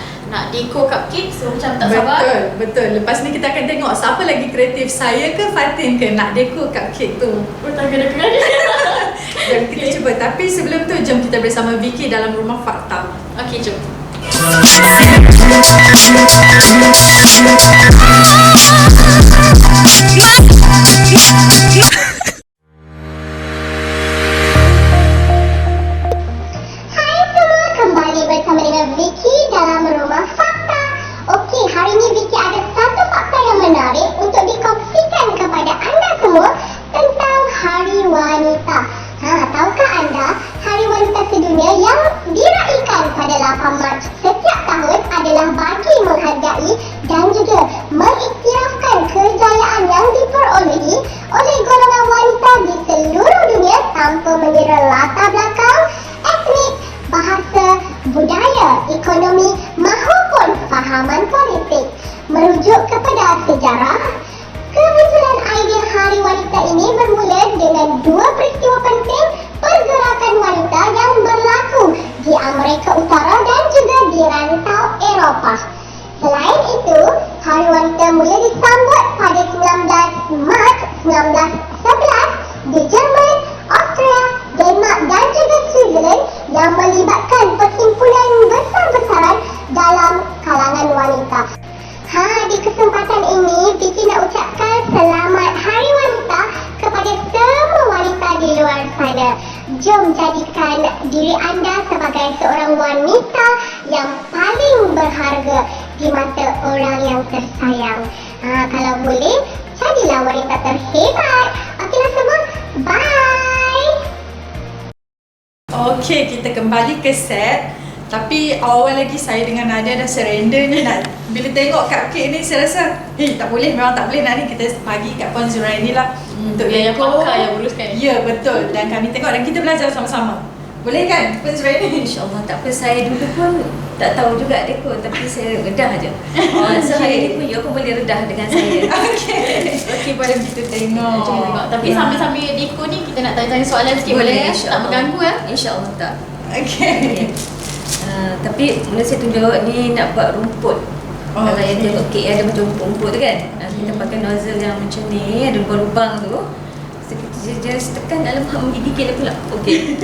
A: dekor cupcake. So macam tak sabar.
B: Betul. Lepas ni kita akan tengok siapa lagi kreatif, saya ke Fatin ke nak dekor cupcake tu.
A: Bertangga-tangga.
B: Jom kita cuba. Tapi sebelum tu, jom kita bersama Vicky dalam Rumah Fakta.
A: Okey, jom.
I: adalah bagi menghargai dan juga mengiktirafkan kejayaan yang diperolehi oleh golongan wanita di seluruh dunia tanpa mengira latar belakang, etnik, bahasa, budaya, ekonomi mahupun fahaman politik. Merujuk kepada sejarah, kemunculan idea Hari Wanita ini bermula dengan dua peristiwa penting pergerakan wanita yang berlaku di Amerika Utara dan juga di rantau Eropah. Selain itu, Hari Wanita mula disambut pada 19 Mac 1911 di Jerman, Austria, Denmark dan juga Switzerland yang melibatkan perhimpunan besar-besaran dalam kalangan wanita. Di kesempatan ini, Vicky nak ucapkan selamat Hari Wanita kepada semua wanita di luar sana. Jom jadikan diri anda sebagai seorang wanita yang paling berharga di mata orang yang tersayang. Kalau boleh, jadilah wanita terhebat. Okeylah semua, bye!
B: Okey, kita kembali ke set. Tapi awal lagi saya dengan Nadia dah surrender ni nak. Bila tengok cupcake ni saya rasa tak boleh, memang tak boleh nak ni. Kita bagi kat Puan Zuraini lah untuk
A: yang pakar yang uruskan.
B: Ya, betul. Dan kami tengok dan kita belajar sama-sama. Boleh kan Puan Zuraini?
H: InsyaAllah. Tak apa, saya dulu pun tak tahu juga dekor, tapi saya redah je. So hari ni pun you pun boleh redah dengan saya.
B: Okey, boleh kita tengok.
A: Tapi sambil-sambil dekor ni kita nak tanya-tanya soalan sikit, boleh? Tak mengganggu ya?
H: InsyaAllah tak.
B: Okey.
H: Tapi mula saya tunjuk ni nak buat rumput. Kalau yang tengok kek ada macam rumput-rumput tu kan, kita pakai nozzle yang macam ni, ada lubang-lubang tu. So kita just tekan dalam menggigit dia pula. Okey.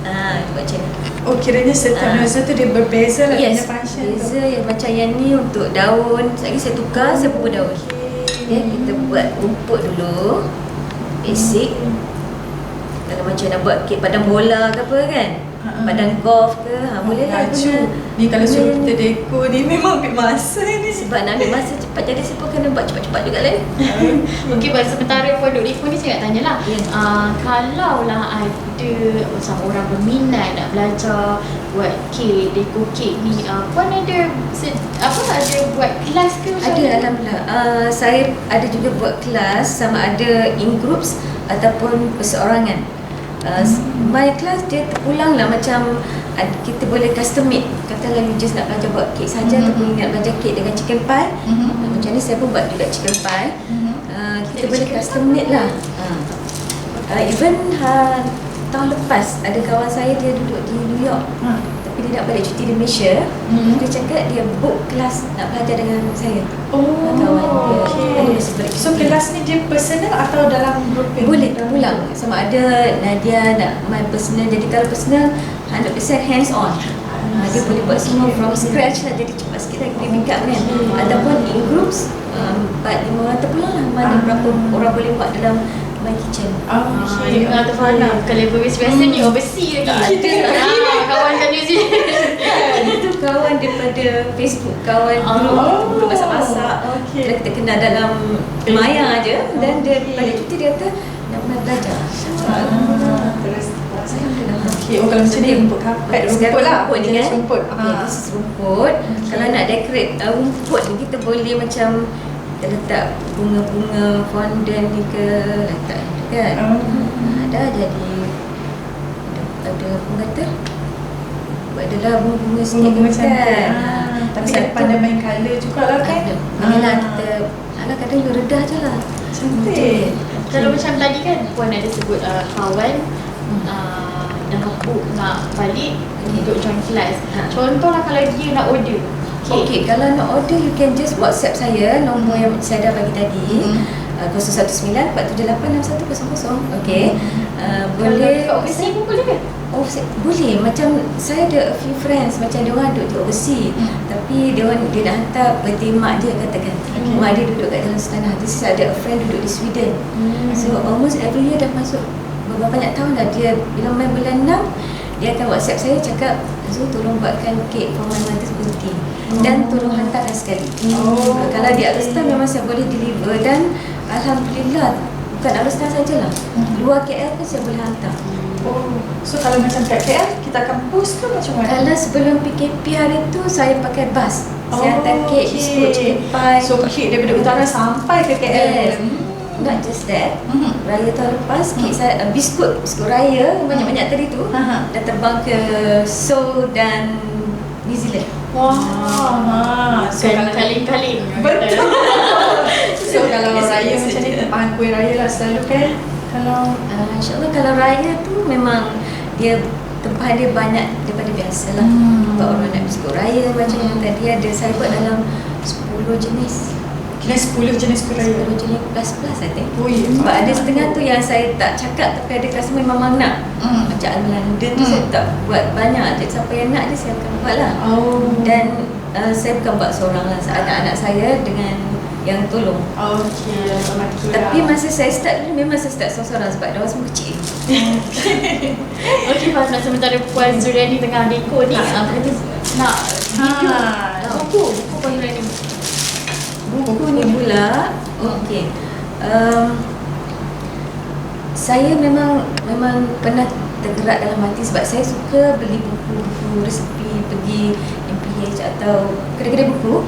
H: Buat macam ni.
B: Oh, kiranya setiap nozzle tu dia berbeza lah.
H: Yes,
B: function
H: beza yang macam yang ni untuk daun. Lagi saya tukar, saya pupuk daun. Okay, kita buat rumput dulu. Basic. Kalau macam nak buat kek padang bola ke apa kan, padang golf ke, boleh lah guna.
B: Ni kalau suruh kita dekor ni memang ambil masa ni.
H: Sebab nak ambil masa cepat, jadi saya pun kena buat cepat-cepat juga lah ni.
A: Okey, pada sementara produk dekor ni saya nak tanyalah. Kalau lah ada macam orang berminat nak belajar buat kek, dekor kek ni, Puan ada ada buat kelas ke macam
H: Ada,
A: ni?
H: alhamdulillah. Saya ada juga buat kelas, sama ada in groups ataupun perseorangan. My class dia terpulang lah macam kita boleh custom made. Katalah you just nak belajar buat kek saja ataupun nak belajar kek dengan chicken pie. Macam ni saya pun buat juga chicken pie. Kita boleh custom made lah. Even tahun lepas ada kawan saya, dia duduk di New York, tapi dia nak balik cuti di Malaysia. Dia cakap dia book kelas nak belajar dengan saya. Kawan dia.
B: So kelas ni dia personal atau dalam group?
H: Boleh pulang, sama ada Nadia nak my personal. Jadi kalau personal 100% hands on. Dia boleh buat semua from scratch lah, jadi cepat sikit lagi dia pick up kan. Ataupun in groups 4-5 orang terpulang lah, mana berapa orang boleh buat dalam my kitchen.
A: Terfaham. Kalau biasa ni overseas lagi. Kawan kat New Zealand.
H: Itu kawan daripada Facebook, kawan dulu masak-masak. Kita kenal dalam maya aja, dan dia balik cuti dia kata nak pernah belajar.
B: Terus kalau macam ni rumput kapet, rumput lah.
H: Rumput ni kan.
B: Rumput.
H: This is rumput. Kalau nak decorate rumput ni, kita boleh macam kita letak bunga-bunga fondant ni ke, letak ni kan. Dah jadi ada apa kata, adalah bunga-bunga sikit kan.
B: Tapi ada pandai main colour jugalah kan.
H: Inilah kita kadang you redah je lah.
B: Cantik.
A: Kalau macam tadi kan Puan ada sebut kawan dah book nak balik untuk join kelas. Contohlah kalau dia nak order.
H: Okay, kalau nak order, you can just WhatsApp saya, nombor yang saya dah bagi tadi, 019-478-6100. Okay. Boleh.
A: Kalau overseas pun boleh ke?
H: Boleh. Macam saya ada a few friends, macam dia orang duduk di overseas, tapi dia nak hantar birthday mak dia, katakan. Mak dia duduk kat dalam tanah. This ada a friend duduk di Sweden. So almost every year dah masuk berapa banyak tahun dah. Dia bila main bulan 6, dia akan WhatsApp saya cakap, Zul tolong buatkan kek for my mother's birthday, dan tolong hantarkan sekali. Kalau di Agustan memang saya boleh deliver, dan alhamdulillah bukan Agustan sajalah, luar KL pun saya boleh hantar.
B: So kalau macam kat KL, kita akan post ke macam mana?
H: Kalau sebelum PKP hari tu saya pakai bas. Saya hantar kek, biskut, chicken pie.
B: So kek daripada utara sampai ke KL.
H: Yes. Not just that. Raya tahun lepas kek saya biskut raya banyak-banyak tadi tu dah terbang ke Seoul dan New Zealand.
B: Wah, so
A: Kaling-kaling.
B: betul. So kalau raya macam ni, tempahan kuih raya lah selalu kan. Kalau
H: InsyaAllah kalau raya tu memang dia tempahan dia banyak daripada biasa lah. Sebab orang nak biskut raya macam yang tadi ada, saya buat dalam 10 jenis.
B: kira 10 jenis kuih raya.
H: 10 jenis plus I think.
B: Oh, ya.
H: Sebab ada setengah tu yang saya tak cakap tapi ada customer memang nak. Macam London tu saya tak buat banyak. Jadi siapa yang nak je saya akan buat lah. Dan saya bukan buat seorang lah. Anak-anak saya dengan yang tolong.
B: Okey,
H: Tapi masa saya start dulu memang saya start seorang-seorang sebab dia orang semua kecil.
A: Okey, Faz, nak sementara Puan Zuriani tengah deko ni, nak review buku Puan Zuriani.
H: Buku ni pula, okey. Saya memang pernah tergerak dalam hati sebab saya suka beli buku-buku resepi, pergi MPH atau kedai-kedai buku.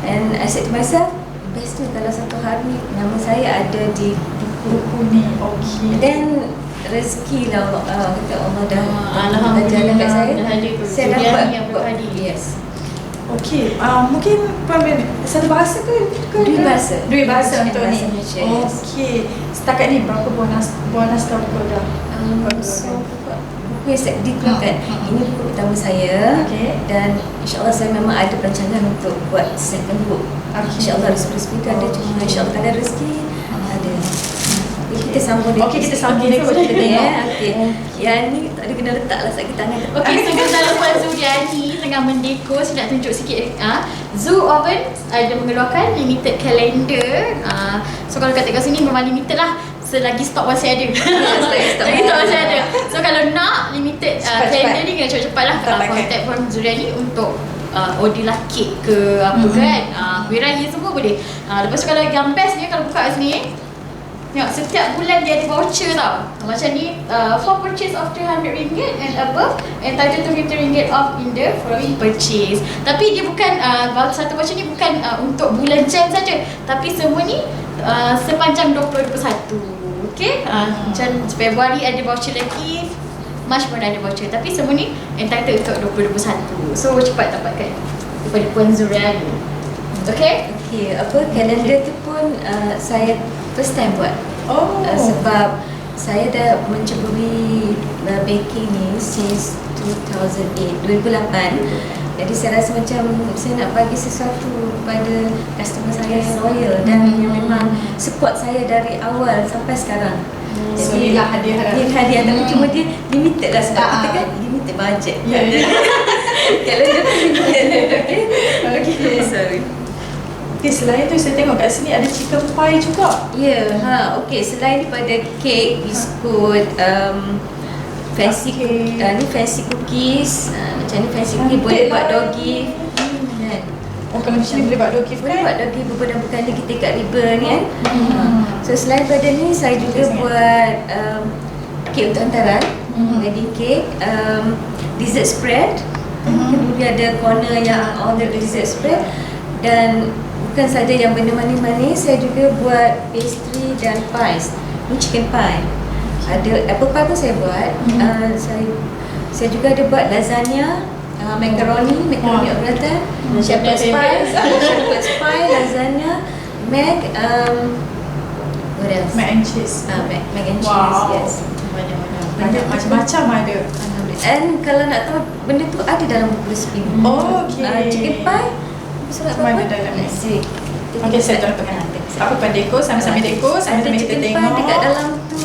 H: And I said to myself, best tu kalau satu hari nama saya ada di
B: buku ni. Okey.
H: Then rezeki lah kata Allah dah
A: Alhamdulillah
H: kat saya.
A: dah ada tu.
H: Saya
A: Zuriani
H: dapat
A: yang berhadi.
H: Yes.
B: Okey, mungkin satu bahasa ke?
H: Dua bahasa.
B: Dua bahasa untuk ni.
H: Bahasa Malaysia, yes.
B: Okey. Setakat ni berapa buah naskah buku dah?
H: So buku yang saya dikeluarkan, ini buku pertama saya. Dan insyaAllah saya memang ada perancangan untuk buat second book. InsyaAllah rezeki tu ada, cuma insyaAllah tak ada rezeki ada. Kita sambung dia.
B: Okey, kita sambung dia. Kita tengok.
H: Okey. Yang ni tak ada kena letak lah sakit tangan.
A: Okey, sementara Puan Zuriani tengah mendeko, saya nak tunjuk sikit. Zoo Oven ada mengeluarkan limited calendar. So kalau kat sini memang limited lah. Selagi stok masih ada. Selagi stok masih ada. So kalau nak limited calendar ni kena cepat-cepat lah. Contact Puan Zuriani untuk order lah kek ke apa kan. Kuih raya semua boleh. Lepas tu kalau yang best ni kalau buka kat sini, tengok setiap bulan dia ada voucher tau. Macam ni, for purchase of RM300 and above, entitled to RM50 off in the following purchase. Tapi dia bukan, satu voucher ni bukan untuk bulan Jan saja, tapi semua ni sepanjang 2021. Okay, macam Februari ada voucher lagi, March pun ada voucher. Tapi semua ni entitled untuk 2021. So cepat dapatkan daripada Puan Zuriani. Okay?
H: Okay, kalender tu pun saya first time buat. Sebab saya dah menceburi baking ni since 2008. Jadi saya rasa macam saya nak bagi sesuatu kepada customer saya yang loyal dan yang memang support saya dari awal sampai sekarang.
B: So inilah hadiah-hadiah.
H: Tapi cuma dia limited lah sebab kita kan limited budget. Kalender tu limited. Okay, sorry.
B: Okay, selain tu saya tengok kat sini ada chicken pie juga.
H: Ya, okey. Selain daripada kek, biskut, fancy ni fancy cookies, macam ni fancy cookies boleh buat doggy.
B: Kalau macam ni boleh buat doggy
H: boleh buat doggy beberapa kali kita kat river ni kan. So selain daripada ni saya juga buat kek untuk hantaran, wedding cake, dessert spread. Kemudian ada corner yang all the dessert spread. Dan bukan saja yang benda manis-manis, saya juga buat pastry dan pies. Ni chicken pie. Ada apple pie pun saya buat. Saya juga ada buat lasagna, macaroni au gratin, shepherd's pie, lasagna, what else?
B: Mac and cheese.
H: Mac and cheese,
B: wow.
H: Yes.
B: Banyak macam-macam ada.
H: And kalau nak tahu benda tu ada dalam buku resipi.
B: Okay.
H: Chicken pie surat
B: Semua
H: apa?
B: ada dalam ni.
H: Let's see.
B: Okay, saya tolong tengah. Apa deko, sama-sama deko, sama-sama kita tengok.
H: Ada chicken pie dekat dalam tu.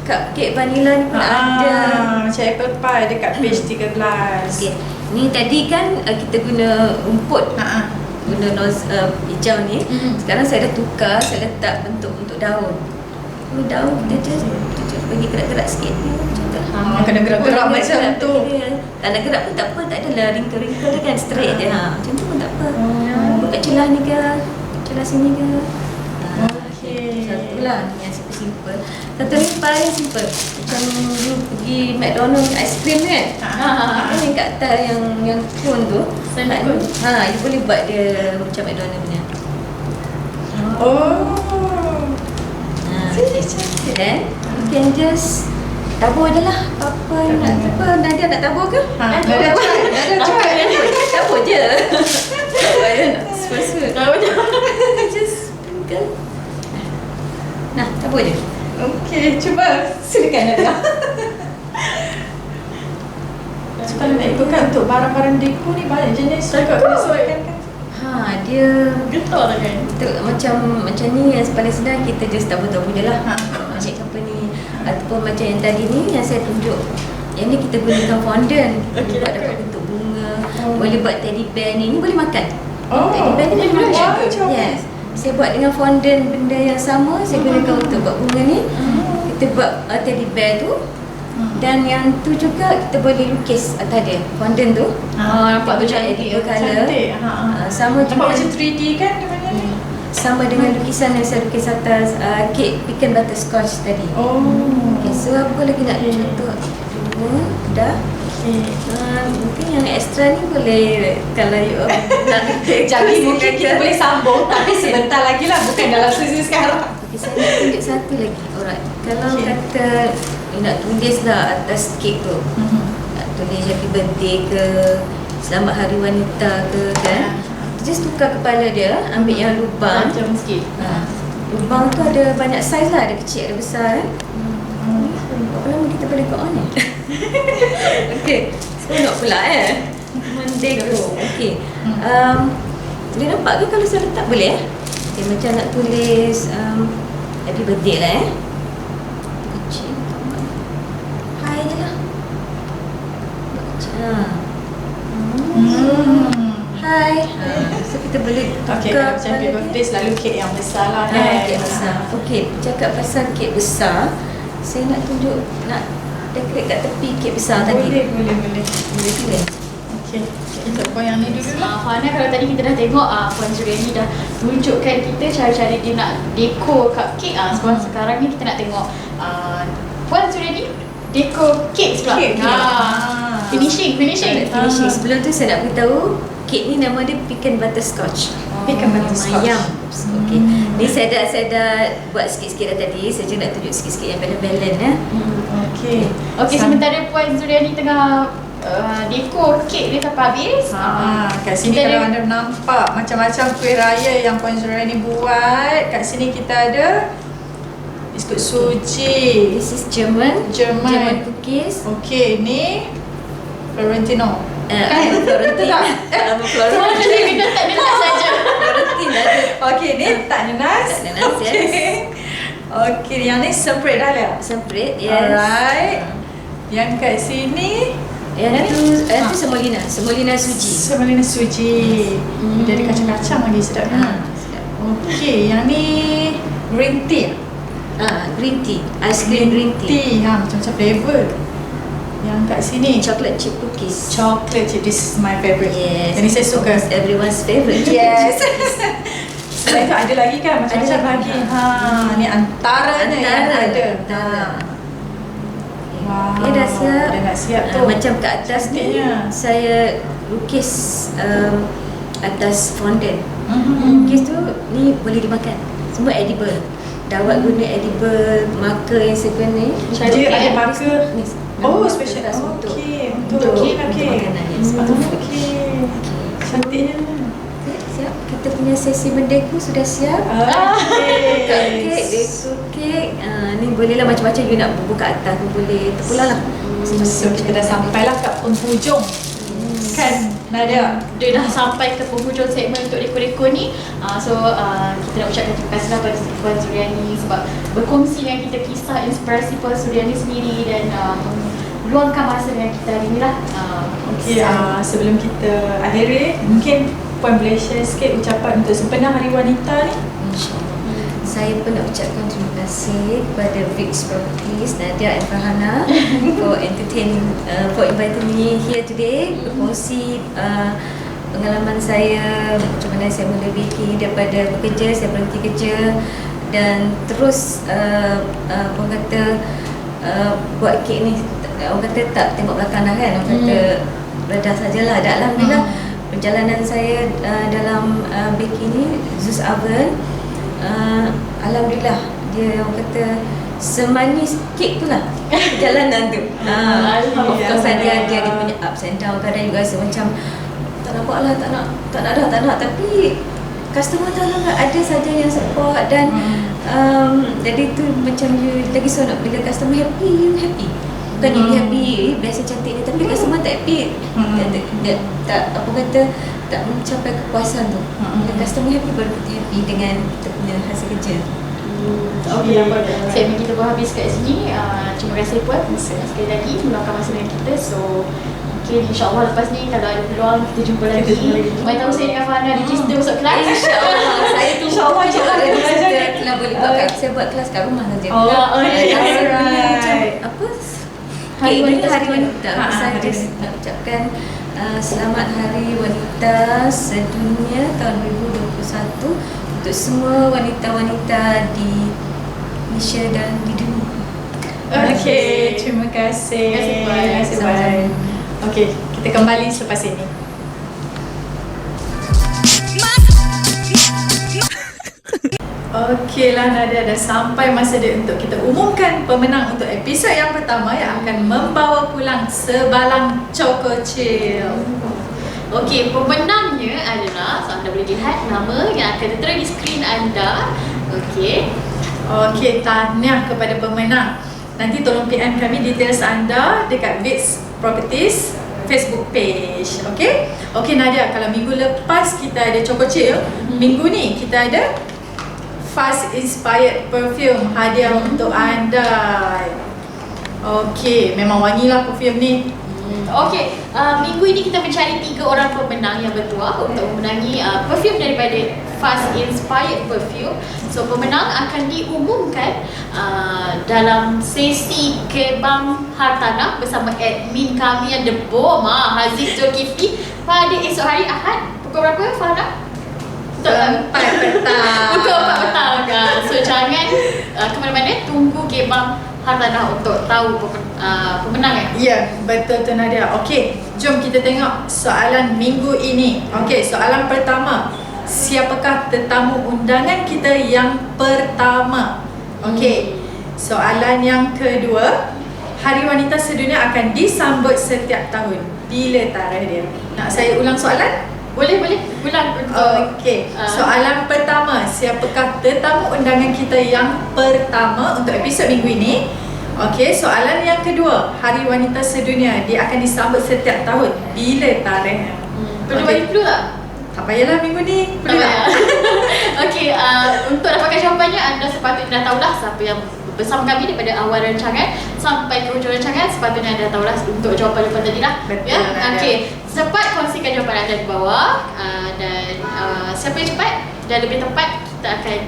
H: Cupcake vanilla ni pun ada.
B: Macam apple pie dekat page 13.
H: Okay. Ni tadi kan kita guna rumput. Guna hijau ni. Sekarang saya dah tukar, saya letak bentuk daun. Ni daun kita je bagi gerak-gerak sikit ni.
B: Kena gerak-gerak macam tu.
H: Tak nak gerak pun tak apa, tak adalah wrinkle-wrinkle dia kan straight je. Macam tu pun tak apa. Buka celah ni ke, celah sini ke.
B: Okay.
H: Satu lah yang simple. Satu lagi paling simple. Macam you pergi McDonald's ice cream kan? Yang kat atas yang cone tu. You boleh buat dia macam McDonald's punya. Then you can just tabur je lah. Apa Nadia nak tabur ke? Nadia try. Tabur je. Tabur je nak suka-suka. Tabur je. Just sprinkle. Nah, tabur je.
B: Okey, cuba silakan Nadia. So, kalau nak ikutkan untuk barang-barang deco ni banyak jenis juga kena sesuaikan kan?
H: Dia
A: Getol lah kan?
H: macam ni yang paling senang, kita just tabur-tabur je lah. Magic company. Ataupun macam yang tadi ni yang saya tunjuk, yang ni kita gunakan fondant. Buat dapat bentuk bunga. Boleh buat teddy bear ni boleh makan. Teddy bear ni boleh makan. Yes. Saya buat dengan fondant benda yang sama, saya gunakan untuk buat bunga ni. Kita buat teddy bear tu. Dan yang tu juga kita boleh lukis atas dia, fondant tu.
A: Nampak tu cantik.
B: Cantik.
H: Sama juga
B: Nampak macam 3D kan dia punya ni?
H: sama dengan lukisan yang saya lukis atas kek pecan butterscotch tadi. Okay, so apa lagi nak contoh? Dua, dah. Mungkin yang extra ni boleh, kalau you nak
B: Jadi mungkin kita boleh sambung, tapi sebentar lagi lah, bukan dalam sesi sekarang.
H: Okay, saya nak tunjuk satu lagi. Alright, kalau kata you nak tulis lah atas kek tu, nak tulis happy birthday ke, selamat hari wanita ke kan, just tukar kepala dia, ambil yang lubang
A: Macam sikit.
H: lubang tu ada banyak saiz lah, ada kecil ada besar kan. Berapa lama kita boleh go on ni? Okay, seronok pula Mendeko. Okay, dia nampak ke kalau saya letak boleh okay, macam nak tulis happy birthday lah kecil. Hai je lah. Hai. So kita boleh
B: Okay, kalau macam happy birthday selalu kek yang besar lah kan?
H: Kek besar. Okay, cakap pasal kek besar, saya nak tunjuk, nak decorate kat tepi kek besar tadi.
B: Boleh tulis. Okay, kita buat yang ni dulu lah.
A: Fana, kalau tadi kita dah tengok Puan Zuriani dah tunjukkan kita cara-cara dia nak dekor cupcake. Sekarang ni kita nak tengok Puan Zuriani dekor kek pula. Finishing.
H: Sebelum tu saya nak beritahu, kek ni nama dia pecan butterscotch.
B: Pecan butterscotch.
H: Mayam. Okay. Ni saya dah buat sikit-sikit dah tadi. Saya je nak tunjuk sikit-sikit yang balance-balance
A: Okay, sementara Puan Zuriani tengah dekor kek dia sampai habis.
B: Kat sini
A: kita
B: kalau anda nampak macam-macam kuih raya yang Puan Zuriani buat. Kat sini kita ada biskut suji.
H: This is German cookies.
B: Okay, ni Florentino.
H: Florentine.
A: Kita tak ada nak saja.
H: Florentine ada.
B: Okay, ni tak nanas.
H: Tak nanas, yes.
B: Okay, yang ni semprit dah lihat.
H: Semprit, yes.
B: Alright. Yang kat sini
H: Yang tu semolina suji.
B: Semolina suji. Dia ada kacang-kacang lagi, sedap kan? Okay, yang ni green tea.
H: Green tea. Ice cream green tea.
B: Macam-macam flavor. Yang kat sini
H: Chocolate chip cookies.
B: chocolate chip. This is my favorite.
H: Yes.
B: Jadi saya suka.
H: Everyone's favorite.
B: Yes. Selain tu ada lagi kan? Macam-macam lagi. Ni antaranya yang ada. Wow.
H: Okay, dah siap.
B: Dah nak siap tu.
H: Macam kat atas ni saya lukis atas fondant. Lukis tu ni boleh dimakan. Semua edible. Dawat guna edible marker yang saya guna ni.
B: Jadi ada marker. Oh, special.
H: Okay.
B: Untuk
H: makanan. Yes.
B: Okay. Cantiknya.
H: Siap. Kita punya sesi mendeko sudah siap. Kek, dekor kek. Ni bolehlah macam-macam you nak buka atas pun boleh. Terpulang lah.
B: So kita dah sampailah kat penghujung. Kan Nadia?
A: Dia dah sampai ke penghujung segmen untuk dekor-dekor ni. So kita nak ucapkan terima kasih pada Puan Zuriani sebab berkongsi dengan kita kisah inspirasi Puan Zuriani sendiri dan luangkan masa dengan kita hari ni lah.
B: Okay, sebelum kita akhiri, mungkin Puan boleh share sikit ucapan untuk sempena Hari Wanita ni?
H: Saya pun nak ucapkan terima kasih kepada Vix Properties, Nadia and Farhana for inviting me here today, berkongsi pengalaman saya, macam mana saya mula baking daripada bekerja, saya berhenti kerja dan terus orang kata buat kek ni, orang kata tak tengok belakang dah kan, orang kata redah sajalah. Dan alhamdulillah perjalanan saya dalam baking ni, Zeus Oven, alhamdulillah dia orang kata semanis kek tu lah perjalanan tu. Of course dia ada punya ups and down, kadang juga rasa macam tak nampak lah, tak nak, tapi customer tahu lah, ada saja yang support dan jadi tu macam you lagi seronok bila customer happy, you happy. Bukan you happy, biasa cantik ni, tapi customer tak happy, dia tak apa kata, tak mencapai kepuasan tu. Dan customer happy baru kita happy dengan kita punya hasil kerja.
A: Okey, segmen kita pun habis kat sini. Terima kasih Puan sekali lagi meluangkan masa dengan kita. So mungkin insyaAllah lepas ni kalau ada peluang kita jumpa lagi. Mai tahu saya dengan Fahana di Krista masuk kelas.
H: InsyaAllah. Saya tunggu
A: InsyaAllah je lah
H: kalau boleh buat kat, saya buat kelas kat rumah saja.
A: Alright.
H: Apa? Hari Wanita. Saya just nak ucapkan selamat Hari Wanita Sedunia tahun 2021 untuk semua wanita-wanita di Malaysia dan di dunia.
B: Okey, terima kasih.
A: Terima kasih,
B: Puan. Okey, kita kembali selepas ini. Okeylah Nadia, dah sampai masa dia untuk kita umumkan pemenang untuk episod yang pertama yang akan membawa pulang sebalang Choco Chill.
A: Okey, pemenangnya adalah, so anda boleh lihat nama yang akan tertera di skrin anda. Okey.
B: Okey, tahniah kepada pemenang. Nanti tolong PM kami details anda dekat Vix Properties Facebook page. Okey? Okey Nadia, kalau minggu lepas kita ada Choco Chill, minggu ni kita ada Fast Inspired Perfume hadiah untuk anda. Okey, memang wangilah perfume ni.
A: Okey, minggu ini kita mencari 3 orang pemenang yang bertuah untuk memenangi perfume daripada Fast Inspired Perfume. So pemenang akan diumumkan dalam sesi Kebang Hartanah bersama admin kami yang the bomb, Haziq Zulkifli, pada esok hari Ahad. Pukul berapa Fahana?
B: Pukul 4 petang.
A: Pukul 4 petang. So jangan ke mana-mana, tunggu Kebang Hartanah untuk tahu pemenang.
B: Ya, betul tu Nadia. Okey, jom kita tengok soalan minggu ini. Okey, soalan pertama. Siapakah tetamu undangan kita yang pertama? Okey. Soalan yang kedua. Hari Wanita Sedunia akan disambut setiap tahun. Bila tarikh dia? Nak saya ulang soalan?
A: Boleh ulang untuk
B: Okey. Soalan pertama, siapakah tetamu undangan kita yang pertama untuk episod minggu ini? Okey, soalan yang kedua, Hari Wanita Sedunia dia akan disambut setiap tahun. Bila tarikhnya?
A: Perlu bagi clue tak?
B: Tak payahlah minggu ni. Perlu tak?
A: Okey, untuk dapatkan jawapannya anda sepatutnya dah tahulah siapa yang bersama kami daripada awal rancangan sampai ke hujung rancangan. Sepatutnya anda tahulah untuk jawapan-jawapan tadi lah.
B: Betul.
A: Okey, cepat kongsikan jawapan anda di bawah dan siapa yang cepat dan lebih tepat kita akan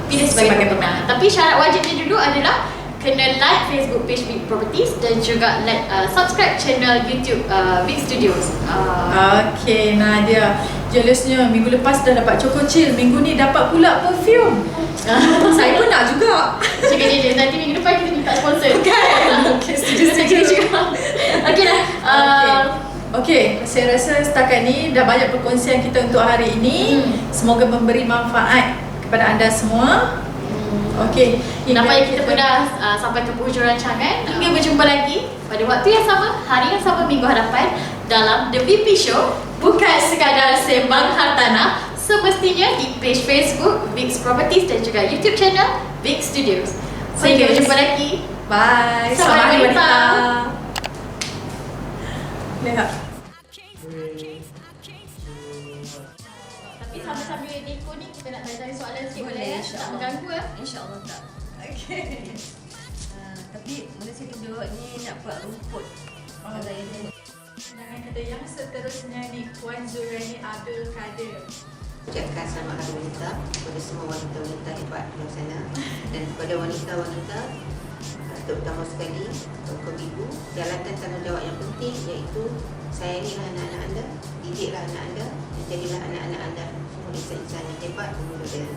A: pilih sebagai pemenang. Tapi syarat wajibnya dulu adalah kena like Facebook page Vix Properties dan juga like subscribe channel YouTube Vix Studios.
B: Okey Nadia, jelasnya minggu lepas dah dapat Choco Chill, minggu ni dapat pula perfume. Saya pun nak juga.
A: Cakap je, nanti minggu depan kita minta sponsor.
B: Kan? Okey, setuju.
A: Okey dah.
B: Okey, saya rasa setakat ni dah banyak perkongsian kita untuk hari ini. Semoga memberi manfaat kepada anda semua. Okey,
A: nampaknya kita pun dah sampai ke penghujung rancangan. Hingga berjumpa lagi pada waktu yang sama, hari yang sama, minggu hadapan dalam The VP Show. Bukan sekadar sembang hartanah, semestinya di page Facebook Vix Properties dan juga YouTube channel Vix Studios. Sehingga berjumpa lagi.
B: Bye.
A: Selamat Hari Wanita.
B: Lihat.
A: Tapi sambil-sambil Niko ni kita nak tanya soalan sikit boleh? Tak mengganggu ya?
H: InsyaAllah tak.
B: Okey.
H: Tapi mula saya duduk ni nak buat rumput. Kalau yang tengok.
B: Jangan kata yang seterusnya ni Puan Zuriani Abdul Kadir.
E: Ucapkan selamat Hari Wanita kepada semua wanita-wanita hebat di luar sana dan kepada wanita-wanita terutama sekali kaum ibu, jalankan tanggungjawab yang penting iaitu sayangilah anak-anak anda, didiklah anak anda dan jadilah anak-anak anda semua insan-insan yang hebat dan mulia.